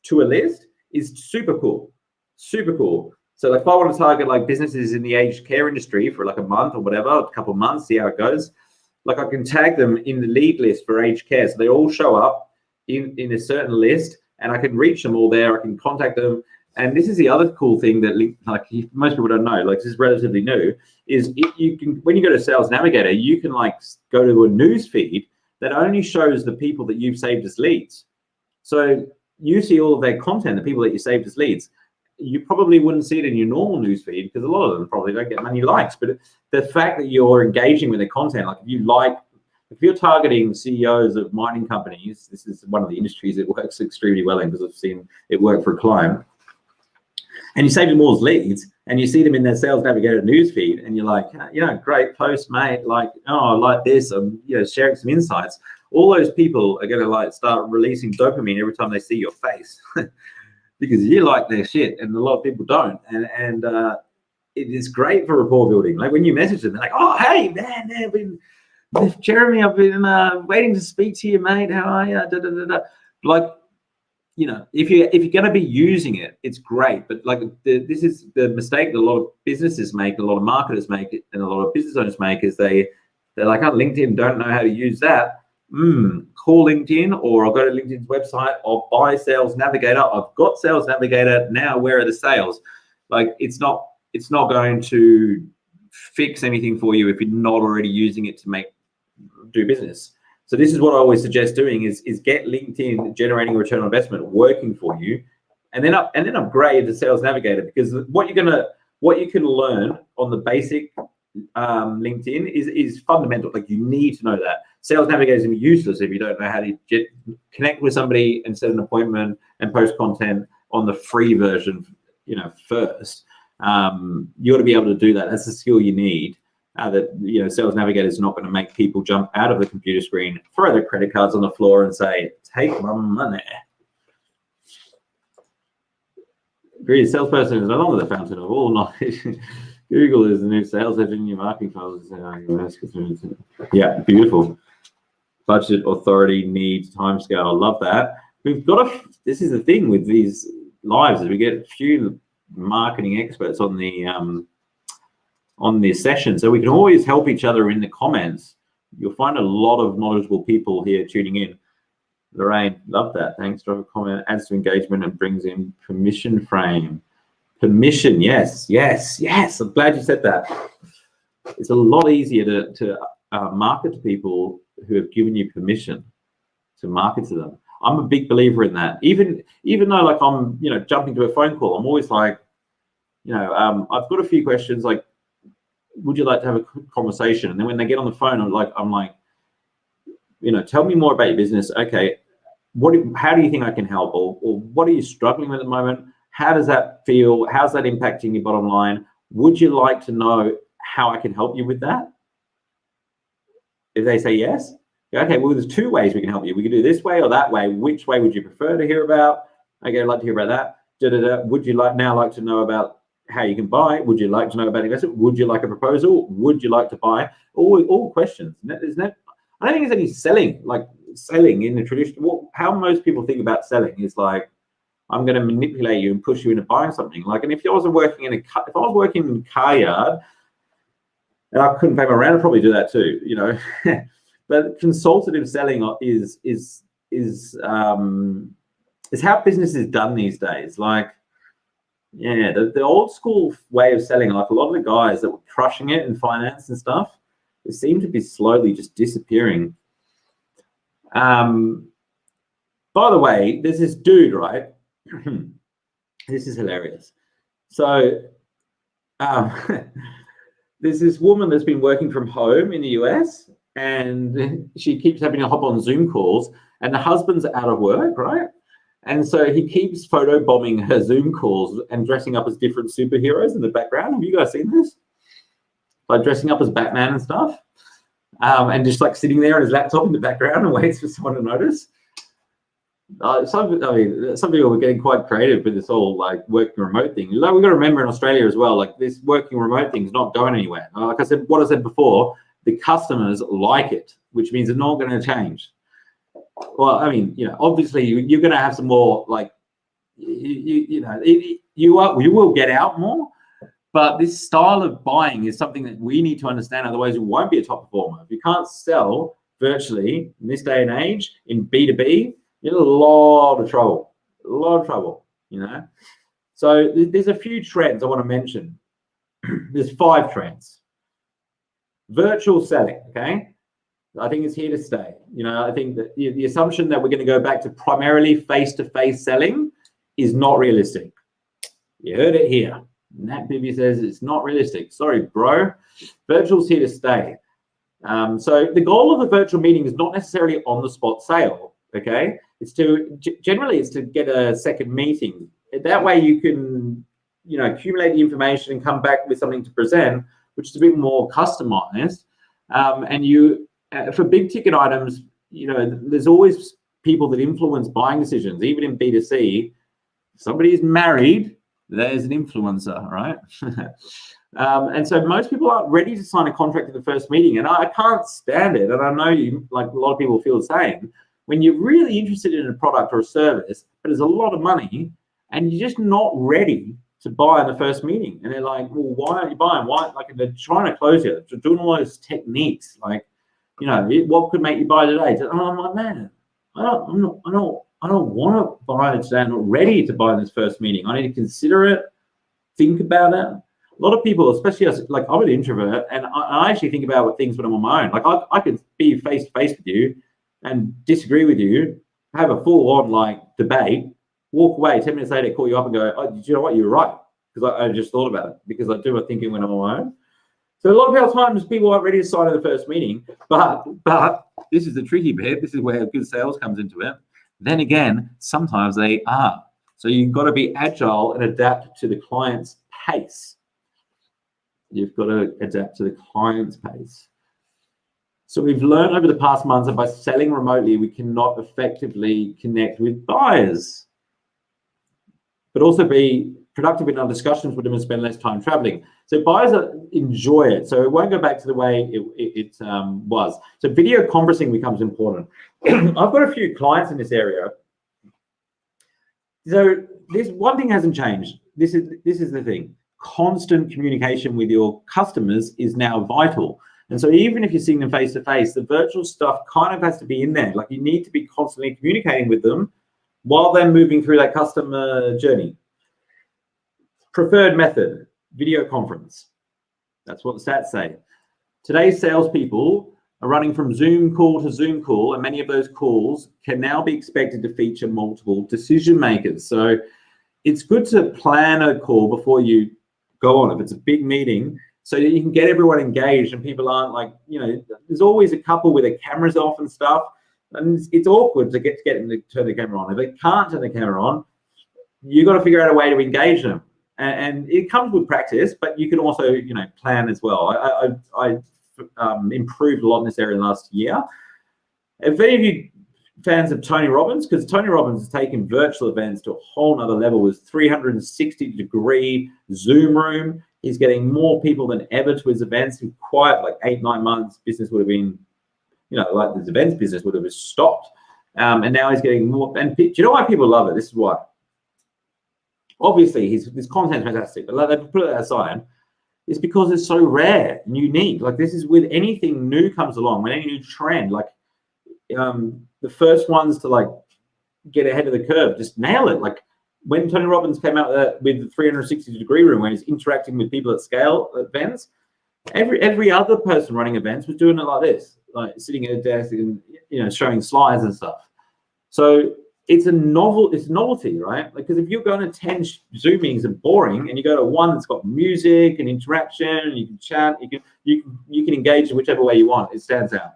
to a list, is super cool. Super cool. So like if I want to target like businesses in the aged care industry for like a month or whatever, a couple of months, see how it goes. Like I can tag them in the lead list for aged care. So they all show up in a certain list, and I can reach them all there. I can contact them. And this is the other cool thing that like most people don't know, like this is relatively new, is you can, when you go to Sales Navigator, you can like go to a news feed that only shows the people that you've saved as leads. So you see all of their content, the people that you saved as leads. You probably wouldn't see it in your normal news feed because a lot of them probably don't get many likes. But the fact that you're engaging with their content, like if you're targeting CEOs of mining companies, this is one of the industries it works extremely well in because I've seen it work for a client. And you save them all as leads, and you see them in their Sales Navigator newsfeed, and you're like, great post, mate. Like, I like this. I'm, sharing some insights. All those people are going to like start releasing dopamine every time they see your face, because you like their shit, and a lot of people don't. And it is great for rapport building. Like when you message them, they're like, "Oh, hey, man, Jeremy, I've been waiting to speak to you, mate. How are you?" Da, da, da, da. Like, if you're going to be using it, it's great. But like this is the mistake that a lot of businesses make, a lot of marketers make, and a lot of business owners make, is they're like, "Oh, LinkedIn, don't know how to use that. Call LinkedIn, or I'll go to LinkedIn's website, I'll buy Sales Navigator. I've got Sales Navigator now. Where are the sales?" Like it's not going to fix anything for you if you're not already using it to do business. So this is what I always suggest doing is get LinkedIn generating a return on investment working for you, and then upgrade to Sales Navigator, because what you can learn on the basic LinkedIn is fundamental. Like you need to know that. Sales Navigator is useless if you don't know how to connect with somebody and set an appointment and post content on the free version, first. You got to be able to do that. That's the skill you need. Sales Navigator is not going to make people jump out of the computer screen, throw their credit cards on the floor, and say, "Take my money." Agree. Salesperson is no longer the fountain of all knowledge. Google is the new sales engine in your marketing files. Yeah, beautiful. Budget, authority, needs, timescale. Love that. We've got this is the thing with these lives, is we get a few marketing experts on this session, so we can always help each other in the comments. You'll find a lot of knowledgeable people here tuning in. Lorraine, love that. Thanks. Drop a comment, adds to engagement, and brings in permission frame. Permission, yes. I'm glad you said that. It's a lot easier to market to people who have given you permission to market to them. I'm a big believer in that. Even though like I'm jumping to a phone call, I'm always like, I've got a few questions, like, would you like to have a conversation? And then when they get on the phone, I'm like, tell me more about your business. Okay, how do you think I can help? Or what are you struggling with at the moment? How does that feel? How's that impacting your bottom line? Would you like to know how I can help you with that? If they say yes, okay, well, there's two ways we can help you. We can do this way or that way. Which way would you prefer to hear about? Okay, I'd like to hear about that. Would you like to know about how you can buy? Would you like to know about investment? Would you like a proposal? Would you like to buy? All questions. I don't think there's any selling, like selling in the traditional. How most people think about selling is like, I'm going to manipulate you and push you into buying something. Like, and if I was working in a car yard and I couldn't pay my rent, I'd probably do that too, But consultative selling is how business is done these days. Like, yeah, the old school way of selling, like a lot of the guys that were crushing it in finance and stuff, they seem to be slowly just disappearing. By the way, there's this dude, right? This is hilarious. So there's this woman that's been working from home in the US, and she keeps having to hop on Zoom calls, and the husband's out of work, right? And so he keeps photobombing her Zoom calls and dressing up as different superheroes in the background. Have you guys seen this? Like dressing up as Batman and stuff, and just like sitting there on his laptop in the background and waits for someone to notice. Some people were getting quite creative with this whole like working remote thing. Like, we've got to remember in Australia as well, like this working remote thing is not going anywhere. Like I said, what I said before, the customers like it, which means it's not going to change. Well, I mean, you know, obviously you're going to have some more like, you will get out more, but this style of buying is something that we need to understand. Otherwise, you won't be a top performer. If you can't sell virtually in this day and age in B2B, you're in a lot of trouble, you know. So there's a few trends I want to mention. There's 5 trends. Virtual selling, okay? I think it's here to stay. You know, I think that the assumption that we're going to go back to primarily face-to-face selling is not realistic. You heard it here. Nat Bibby says it's not realistic. Sorry, bro. Virtual's here to stay. So the goal of a virtual meeting is not necessarily on-the-spot sale, okay? It's generally it's to get a second meeting. That way you can, you know, accumulate the information and come back with something to present, which is a bit more customized. And you, for big ticket items, you know, there's always people that influence buying decisions. Even in B2C, if somebody is married, there's an influencer, right? And so most people aren't ready to sign a contract in the first meeting, and I can't stand it. And I know you, like a lot of people feel the same. When you're really interested in a product or a service, but there's a lot of money, and you're just not ready to buy in the first meeting, and they're like, "Well, why aren't you buying? Why?" Like they're trying to close you. They're doing all those techniques, like, you know, what could make you buy today? And I'm like, man, I don't want to buy it today. I'm not ready to buy in this first meeting. I need to consider it, think about it. A lot of people, especially us, like I'm an introvert, and I actually think about things when I'm on my own. Like I could be face to face with you and disagree with you, have a full on like debate, walk away 10 minutes later, call you up and go, "Oh, did you know what? You were right," because I just thought about it, because I do my thinking when I'm on my own. So a lot of times people aren't ready to sign in the first meeting, but this is the tricky bit. This is where good sales comes into it. Then again, sometimes they are. So you've got to be agile and adapt to the client's pace. You've got to adapt to the client's pace. So we've learned over the past months that by selling remotely, we cannot effectively connect with buyers, but also be productive in our discussions with them and spend less time traveling. So buyers enjoy it. So it won't go back to the way it was. So video conferencing becomes important. I've got a few clients in this area. So this one thing hasn't changed. This is the thing. Constant communication with your customers is now vital. And so even if you're seeing them face to face, the virtual stuff kind of has to be in there. Like you need to be constantly communicating with them while they're moving through that customer journey. Preferred method, video conference. That's what the stats say. Today's salespeople are running from Zoom call to Zoom call, and many of those calls can now be expected to feature multiple decision makers. So it's good to plan a call before you go on. If it's a big meeting, so that you can get everyone engaged and people aren't like, you know, there's always a couple with their cameras off and stuff, and it's awkward to get them to turn the camera on. If they can't turn the camera on, you've got to figure out a way to engage them. And it comes with practice, but you can also, you know, plan as well. I improved a lot in this area last year. If any of you fans of Tony Robbins, because Tony Robbins has taken virtual events to a whole nother level with 360-degree Zoom room. He's getting more people than ever to his events. In quite like 8-9 months, business would have been, you know, like this events business would have stopped. And now he's getting more. And do you know why people love it? This is why. Obviously, his content's fantastic, but they put it aside. It's because it's so rare and unique. Like this is with anything new comes along, when any new trend, like the first ones to like get ahead of the curve, just nail it. Like when Tony Robbins came out with the 360-degree room, where he's interacting with people at scale at events, every other person running events was doing it like this, like sitting at a desk and, you know, showing slides and stuff. So it's novelty, right? Because if you're going to 10 Zoom meetings and boring, and you go to one that's got music and interaction, and you can chat, you can engage in whichever way you want, it stands out.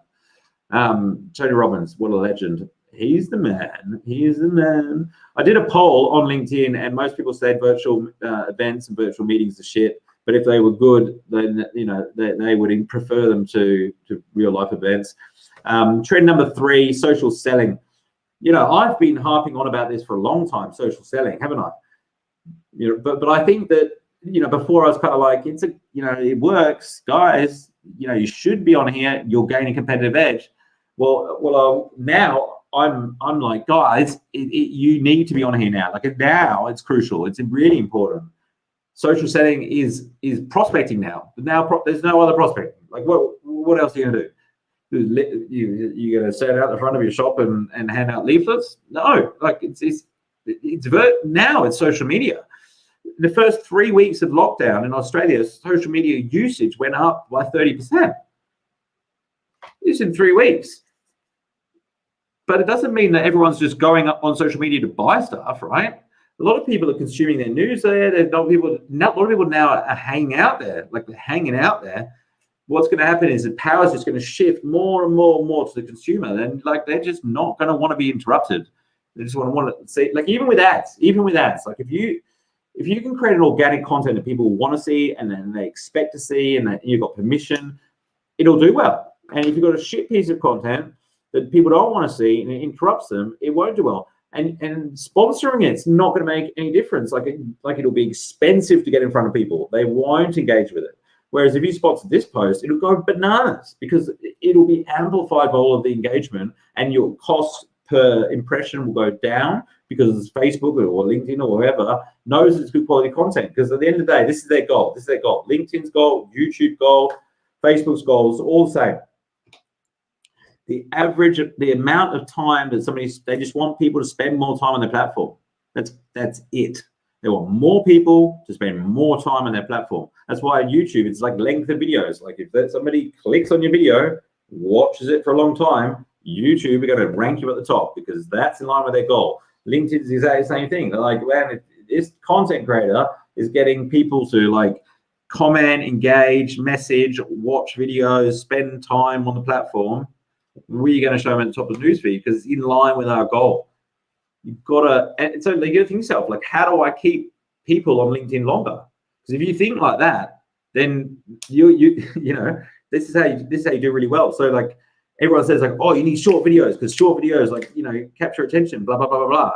Tony Robbins, what a legend. He's the man. He is the man. I did a poll on LinkedIn, and most people said virtual events and virtual meetings are shit. But if they were good, then they would prefer them to real life events. Trend number 3: social selling. I've been harping on about this for a long time. Social selling, haven't I? But I think that before I was kind of like, it works, guys. You should be on here. You'll gain a competitive edge. Well, now I'm like, guys, you need to be on here now. Like now, it's crucial. It's really important. Social selling is prospecting now. Now there's no other prospecting. Like what else are you gonna do? You gonna stand out the front of your shop and hand out leaflets? No, like now it's social media. The first 3 weeks of lockdown in Australia, social media usage went up by 30%. It's in 3 weeks. But it doesn't mean that everyone's just going up on social media to buy stuff, right? A lot of people are consuming their news there. A lot of people now are hanging out there, like they're hanging out there. What's going to happen is that power is just going to shift more and more and more to the consumer, and like they're just not going to want to be interrupted. They just want to see, like even with ads, like if you can create an organic content that people want to see and then they expect to see, and that you've got permission, it'll do well. And if you've got a shit piece of content that people don't want to see and it interrupts them, it won't do well. And sponsoring it's not going to make any difference. Like it'll be expensive to get in front of people. They won't engage with it. Whereas if you sponsor this post, it'll go bananas because it'll be amplified by all of the engagement, and your cost per impression will go down because Facebook or LinkedIn or whoever knows it's good quality content. Because at the end of the day, this is their goal. LinkedIn's goal, YouTube goal, Facebook's goal is all the same. The amount of time that they just want people to spend more time on their platform. That's it. They want more people to spend more time on their platform. That's why on YouTube, it's like length of videos. Like if somebody clicks on your video, watches it for a long time, YouTube are going to rank you at the top because that's in line with their goal. LinkedIn is exactly the same thing. They're like, man, if this content creator is getting people to like comment, engage, message, watch videos, spend time on the platform, we're going to show them at the top of the newsfeed because it's in line with our goal. You've got to, and so you got to think to yourself, like, how do I keep people on LinkedIn longer? Because if you think like that, then you know, this is how you do really well. So like everyone says like, oh, you need short videos because short videos like, you know, capture attention, blah, blah, blah, blah,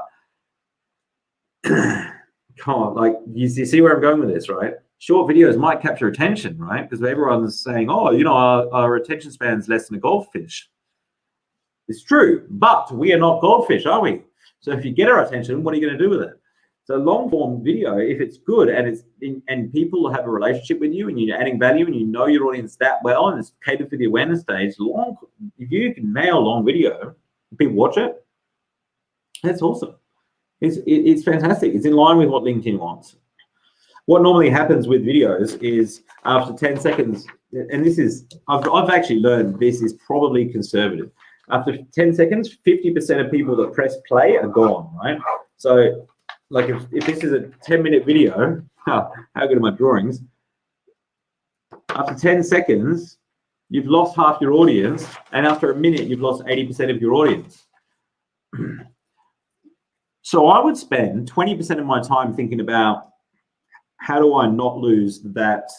blah. Come on, like you see where I'm going with this, right? Short videos might capture attention, right? Because everyone's saying, oh, you know, our attention span is less than a goldfish. It's true, but we are not goldfish, are we? So if you get our attention, what are you going to do with it? So long form video, if it's good and people have a relationship with you and you're adding value and you know your audience that well and it's catered for the awareness stage, if you can nail long video, people watch it, that's awesome. It's fantastic. It's in line with what LinkedIn wants. What normally happens with videos is after 10 seconds, and this is, I've actually learned this is probably conservative. After 10 seconds, 50% of people that press play are gone, right? So like if this is a 10-minute video, how good are my drawings? After 10 seconds, you've lost half your audience, and after a minute, you've lost 80% of your audience. So I would spend 20% of my time thinking about how do I not lose that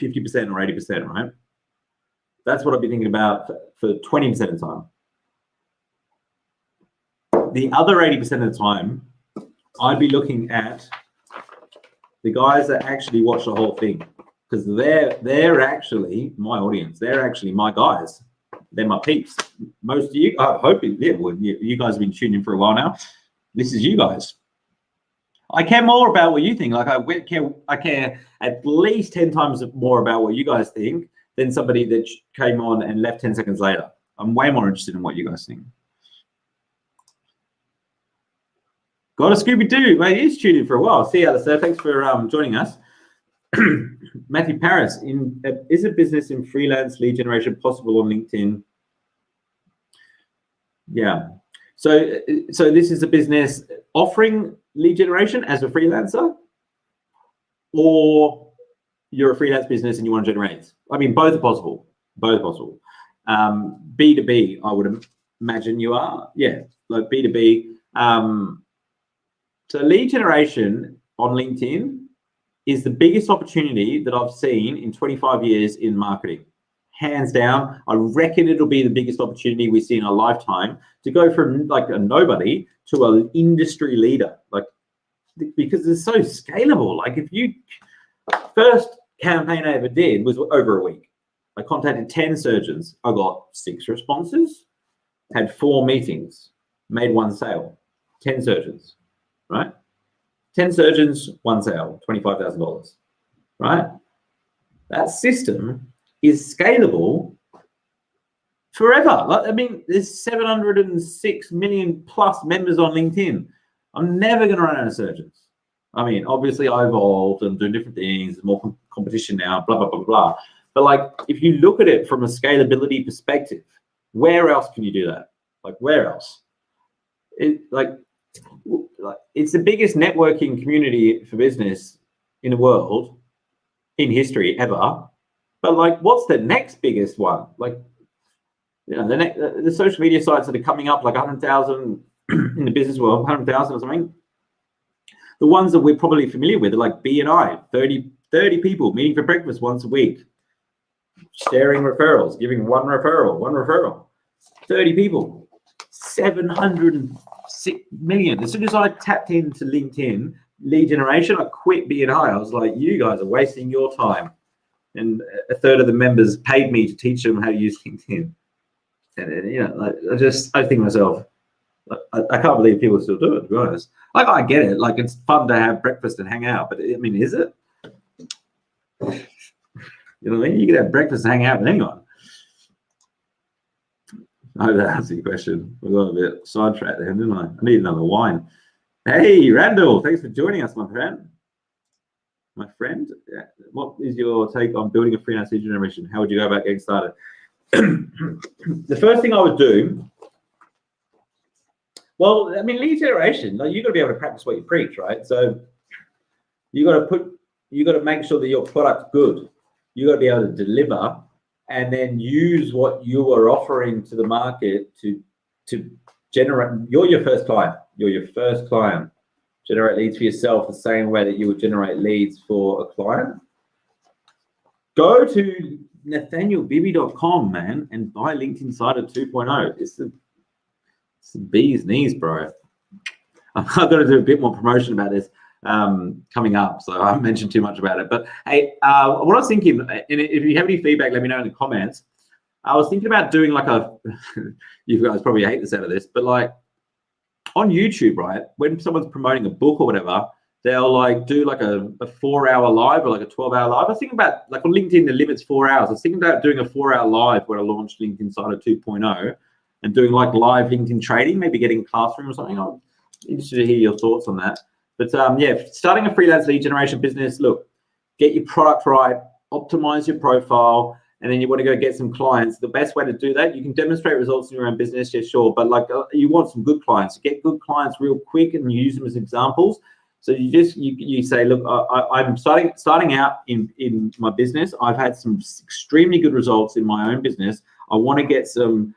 50% or 80%, right? That's what I'd be thinking about for 20% of the time. The other 80% of the time, I'd be looking at the guys that actually watch the whole thing, because they're actually my audience. They're actually my guys. They're my peeps. Most of you, I hope, yeah, well, you guys have been tuning in for a while now. This is you guys. I care more about what you think. Like I care at least 10 times more about what you guys think than somebody that came on and left 10 seconds later. I'm way more interested in what you guys think. Got a Scooby-Doo. Mate, he's tuned in for a while. See you, Alistair. Thanks for joining us. Matthew Parris, is a business in freelance lead generation possible on LinkedIn? Yeah. So this is a business offering lead generation as a freelancer, or you're a freelance business and you want to generate? I mean, both are possible. Both are possible. B2B, I would imagine you are. Yeah, like B2B. So lead generation on LinkedIn is the biggest opportunity that I've seen in 25 years in marketing. Hands down, I reckon it'll be the biggest opportunity we see in our lifetime to go from like a nobody to an industry leader, like, because it's so scalable. Like, if you, first campaign I ever did was over a week. I contacted 10 surgeons. I got 6 responses, had 4 meetings, made 1 sale. 10 surgeons, right? 10 surgeons, 1 sale, $25,000, right? That system is scalable forever. Like, I mean, there's 706 million plus members on LinkedIn. I'm never going to run out of surgeons. I mean, obviously I evolved and doing different things, there's more competition now, blah, blah, blah, blah. But like, if you look at it from a scalability perspective, where else can you do that? Like, where else? It's the biggest networking community for business in the world, in history ever. But like, what's the next biggest one? Like, you know, the social media sites that are coming up, like 100,000 in the business world, 100,000 or something. The ones that we're probably familiar with are like BNI, 30 people meeting for breakfast once a week, sharing referrals, giving one referral, 30 people, 706 million. As soon as I tapped into LinkedIn lead generation, I quit BNI. I was like, you guys are wasting your time. And a third of the members paid me to teach them how to use LinkedIn. And you know, like, I think to myself, I can't believe people still do it, to be honest. Like, I get it. Like, it's fun to have breakfast and hang out, but I mean, is it? You know what I mean? You can have breakfast and hang out with anyone. I hope that answers your question. We got a bit sidetracked there, didn't I? I need another wine. Hey, Randall, thanks for joining us, my friend. My friend, what is your take on building a freelance lead generation? How would you go about getting started? The first thing I would do, well, I mean, lead generation, like, you've got to be able to practice what you preach, right? So you got to make sure that your product's good. You got to be able to deliver, and then use what you are offering to the market to generate. You're your first client. You're your first client. Generate leads for yourself the same way that you would generate leads for a client. Go to nathanielbibby.com, man, and buy LinkedIn Insider 2.0. It's the bee's knees, bro. I've got to do a bit more promotion about this coming up, so I haven't mentioned too much about it. But hey, what I was thinking, and if you have any feedback, let me know in the comments. I was thinking about doing like a, you guys probably hate the sound of this, but like on YouTube, right? When someone's promoting a book or whatever, they'll like do like a 4-hour live or like a 12-hour live. I was thinking about, like, on LinkedIn, the limit's 4 hours. I was thinking about doing a 4-hour live when I launched LinkedIn Insider 2.0 and doing like live LinkedIn trading, maybe getting a classroom or something. I'm interested to hear your thoughts on that. But yeah, starting a freelance lead generation business, look, get your product right, optimize your profile, and then you want to go get some clients. The best way to do that, you can demonstrate results in your own business, yeah, sure, but like you want some good clients. Get good clients real quick and use them as examples. So you say, look, I'm starting out in my business. I've had some extremely good results in my own business. I want to get some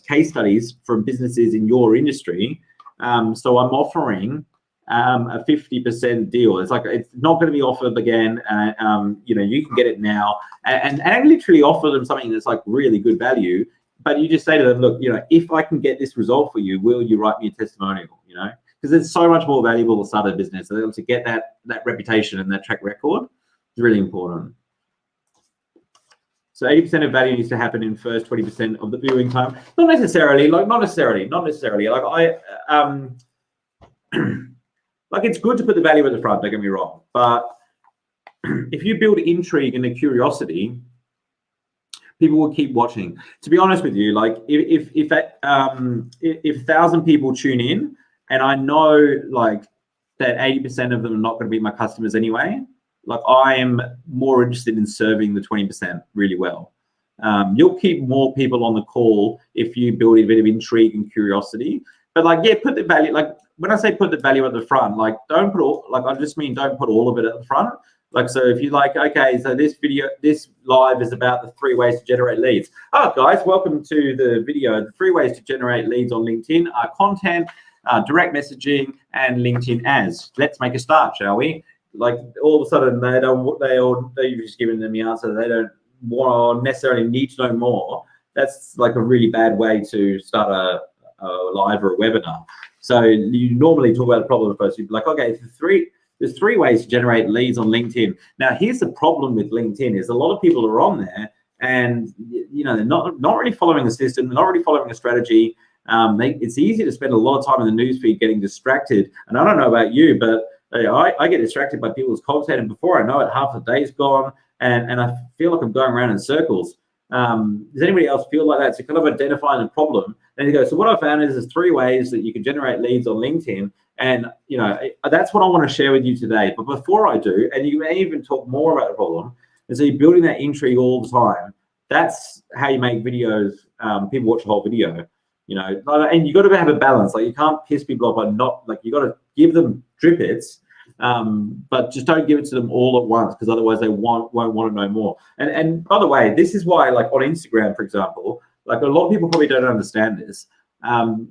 case studies from businesses in your industry. So I'm offering a 50% deal. It's like, it's not going to be offered again. You know, you can get it now, and I literally offer them something that's like really good value. But you just say to them, look, you know, if I can get this result for you, will you write me a testimonial? You know, because it's so much more valuable to start a business. So to get that reputation and that track record is really important. So 80% of value needs to happen in first 20% of the viewing time. Not necessarily. Like, not necessarily. Like, like, it's good to put the value at the front, don't get me wrong. But if you build intrigue and a curiosity, people will keep watching. To be honest with you, like, if 1,000 people tune in, and I know like that 80% of them are not going to be my customers anyway, like, I am more interested in serving the 20% really well. You'll keep more people on the call if you build a bit of intrigue and curiosity. But like, yeah, put the value, like when I say put the value at the front, like don't put all, like I just mean don't put all of it at the front. Like, so if you like, okay, so this live is about the 3 ways to generate leads. Oh, guys, welcome to the video, the 3 ways to generate leads on LinkedIn are content, direct messaging, and LinkedIn ads. Let's make a start, shall we? Like, all of a sudden, they've just given them the answer. They don't necessarily need to know more. That's like a really bad way to start a live or a webinar. So you normally talk about the problem first. You'd be like, okay, there's 3 ways to generate leads on LinkedIn. Now, here's the problem with LinkedIn is a lot of people are on there and, you know, they're not really following a system. They're not really following a strategy. It's easy to spend a lot of time in the newsfeed getting distracted. And I don't know about you, but I get distracted by people's content. And before I know it, half the day's gone. And I feel like I'm going around in circles. Does anybody else feel like that? So kind of identifying the problem. And you go, so what I found is there's 3 ways that you can generate leads on LinkedIn. And, you know, that's what I want to share with you today. But before I do, and you may even talk more about the problem, and so you're building that intrigue all the time. That's how you make videos. People watch the whole video, you know, and you got to have a balance. Like, you can't piss people off by not, like, you got to give them drippets, but just don't give it to them all at once, because otherwise they won't want to know more. And by the way, this is why, like, on Instagram, for example, like, a lot of people probably don't understand this.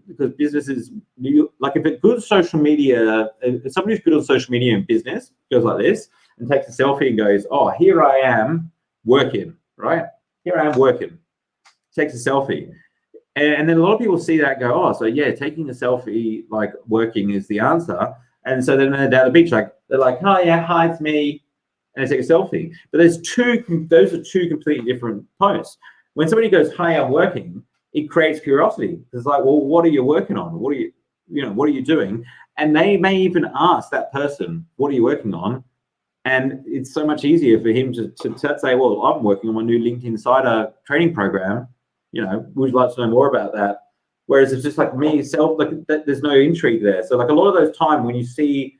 Because businesses, like, if it's good social media, if somebody who's good on social media in business goes like this and takes a selfie and goes, oh, here I am working, right? Here I am working. Takes a selfie. And then a lot of people see that and go, oh, so yeah, taking a selfie, like, working is the answer. And so then they're down the beach, like, they're like, oh yeah, hi, it's me. And they take a selfie. But those are 2 completely different posts. When somebody goes, hi, I'm working, it creates curiosity. It's like, well, what are you working on? What are you doing? And they may even ask that person, what are you working on? And it's so much easier for him to say, well, I'm working on my new LinkedIn Insider training program. You know, would you like to know more about that? Whereas it's just like me, there's no intrigue there. So, like, a lot of those time when you see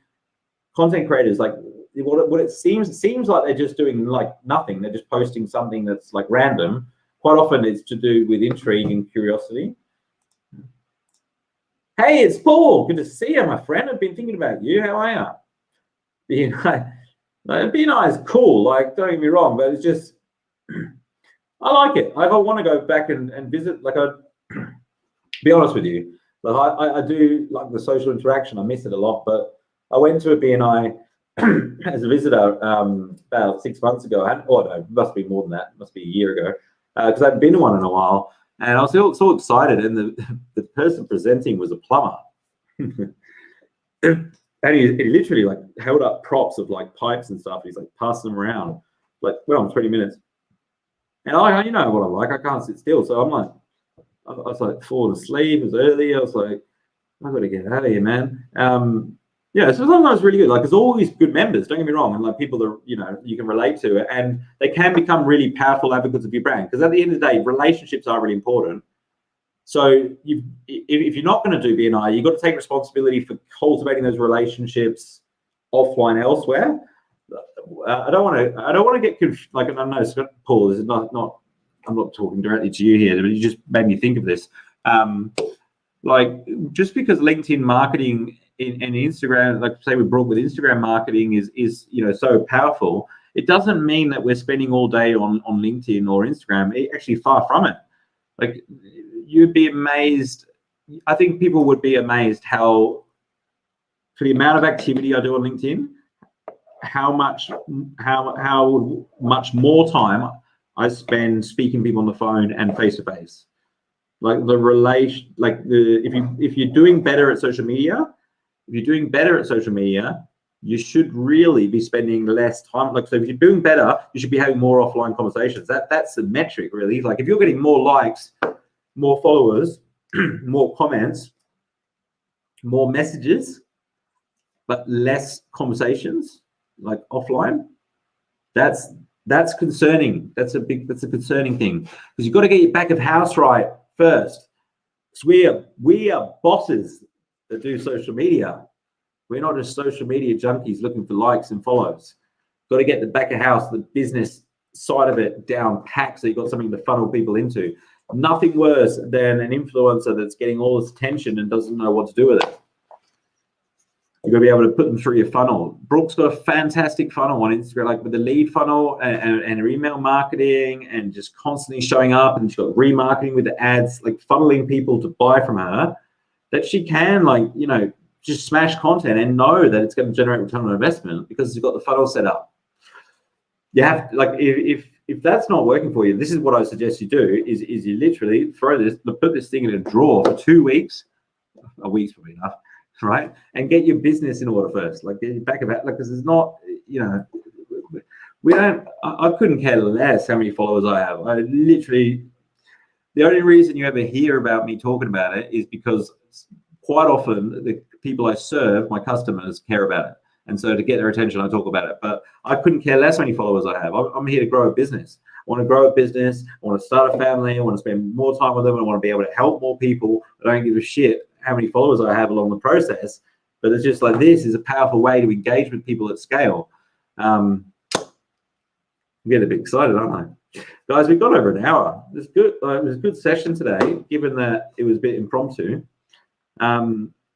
content creators, like, what it seems like they're just doing, like, nothing. They're just posting something that's, like, random. Quite often it's to do with intrigue and curiosity. Hey, it's Paul. Good to see you, my friend. I've been thinking about you. How are you? BNI is cool. Like, don't get me wrong, but it's just, I like it. I want to go back and visit. Like, be honest with you. Like, I do like the social interaction. I miss it a lot. But I went to a BNI as a visitor about 6 months ago. It must be more than that. It must be a year ago. Because I hadn't been to one in a while, and I was so excited. And the person presenting was a plumber, and he literally, like, held up props of, like, pipes and stuff. He's like passing them around, like, well, 20 minutes. And you know what I'm like. I can't sit still, so I'm like, I was like falling asleep. It was early. I was like, I got to get out of here, man. Yeah, so sometimes really good. Like, there's always good members, don't get me wrong, and, like, people that, you know, you can relate to, and they can become really powerful advocates of your brand, because at the end of the day, relationships are really important. So if you're not going to do BNI, you've got to take responsibility for cultivating those relationships offline elsewhere. I don't want to get like, I know, Scott, Paul, this is not I'm not talking directly to you here, but you just made me think of this. Like, just because LinkedIn marketing and Instagram, like, say we brought with Instagram marketing is, you know, so powerful, it doesn't mean that we're spending all day on LinkedIn or Instagram. Actually, far from it. Like, you'd be amazed. I think people would be amazed how, for the amount of activity I do on LinkedIn, how much more time I spend speaking to people on the phone and face to face. Like, the relation, like, if you're doing better at social media, you should really be spending less time. Like, so if you're doing better, you should be having more offline conversations. That's the metric, really. Like, if you're getting more likes, more followers, more comments, more messages, but less conversations, like, offline, that's concerning. That's a concerning thing, because you've got to get your back of house right first. So we are bosses that do social media. We're not just social media junkies looking for likes and follows. Got to get the back of house, the business side of it down packed, so you've got something to funnel people into. Nothing worse than an influencer that's getting all this attention and doesn't know what to do with it. You've got to be able to put them through your funnel. Brooke's got a fantastic funnel on Instagram, like with the lead funnel and her email marketing and just constantly showing up. And she's got remarketing with the ads, like funneling people to buy from her, that she can, like, you know, just smash content and know that it's going to generate return on investment because she's got the funnel set up. You have, like, if that's not working for you, this is what I suggest you do: is you literally put this thing in a drawer for 2 weeks. A week's probably enough, right? And get your business in order first. Like, get your back of it, like, because it's not, you know, I couldn't care less how many followers I have. I literally, the only reason you ever hear about me talking about it is because quite often the people I serve, my customers, care about it. And so to get their attention, I talk about it. But I couldn't care less how many followers I have. I'm here to grow a business. I want to grow a business. I want to start a family. I want to spend more time with them. I want to be able to help more people. I don't give a shit how many followers I have along the process. But it's just like, this is a powerful way to engage with people at scale. I'm getting a bit excited, aren't I? Guys, we've got over an hour. It was good. It was a good session today, given that it was a bit impromptu.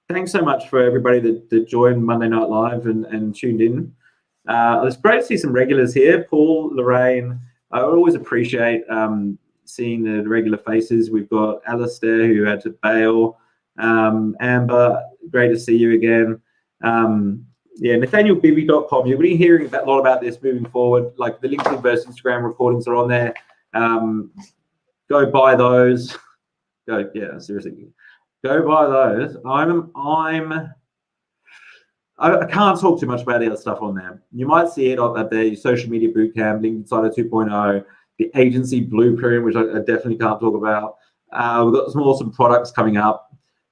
Thanks so much for everybody that joined Monday Night Live and tuned in. It's great to see some regulars here. Paul, Lorraine, I always appreciate seeing the regular faces. We've got Alistair, who had to bail. Amber, great to see you again. Yeah, NathanielBibby.com. You'll be hearing a lot about this moving forward. Like, the LinkedIn versus Instagram recordings are on there. Go buy those. Yeah, seriously. Go buy those. I can't talk too much about the other stuff on there. You might see it up there, your social media bootcamp, LinkedIn Insider 2.0, the agency blueprint, which I definitely can't talk about. We've got some awesome products coming up.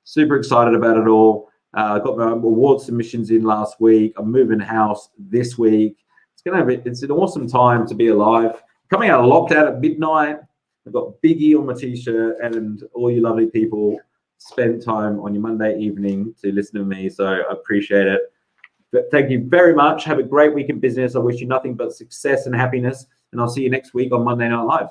Super excited about it all. I got my award submissions in last week. I'm moving house this week. It's an awesome time to be alive. Coming out of lockdown at midnight. I've got Biggie on my t-shirt, and all you lovely people spend time on your Monday evening to listen to me. So I appreciate it. But thank you very much. Have a great week in business. I wish you nothing but success and happiness. And I'll see you next week on Monday Night Live.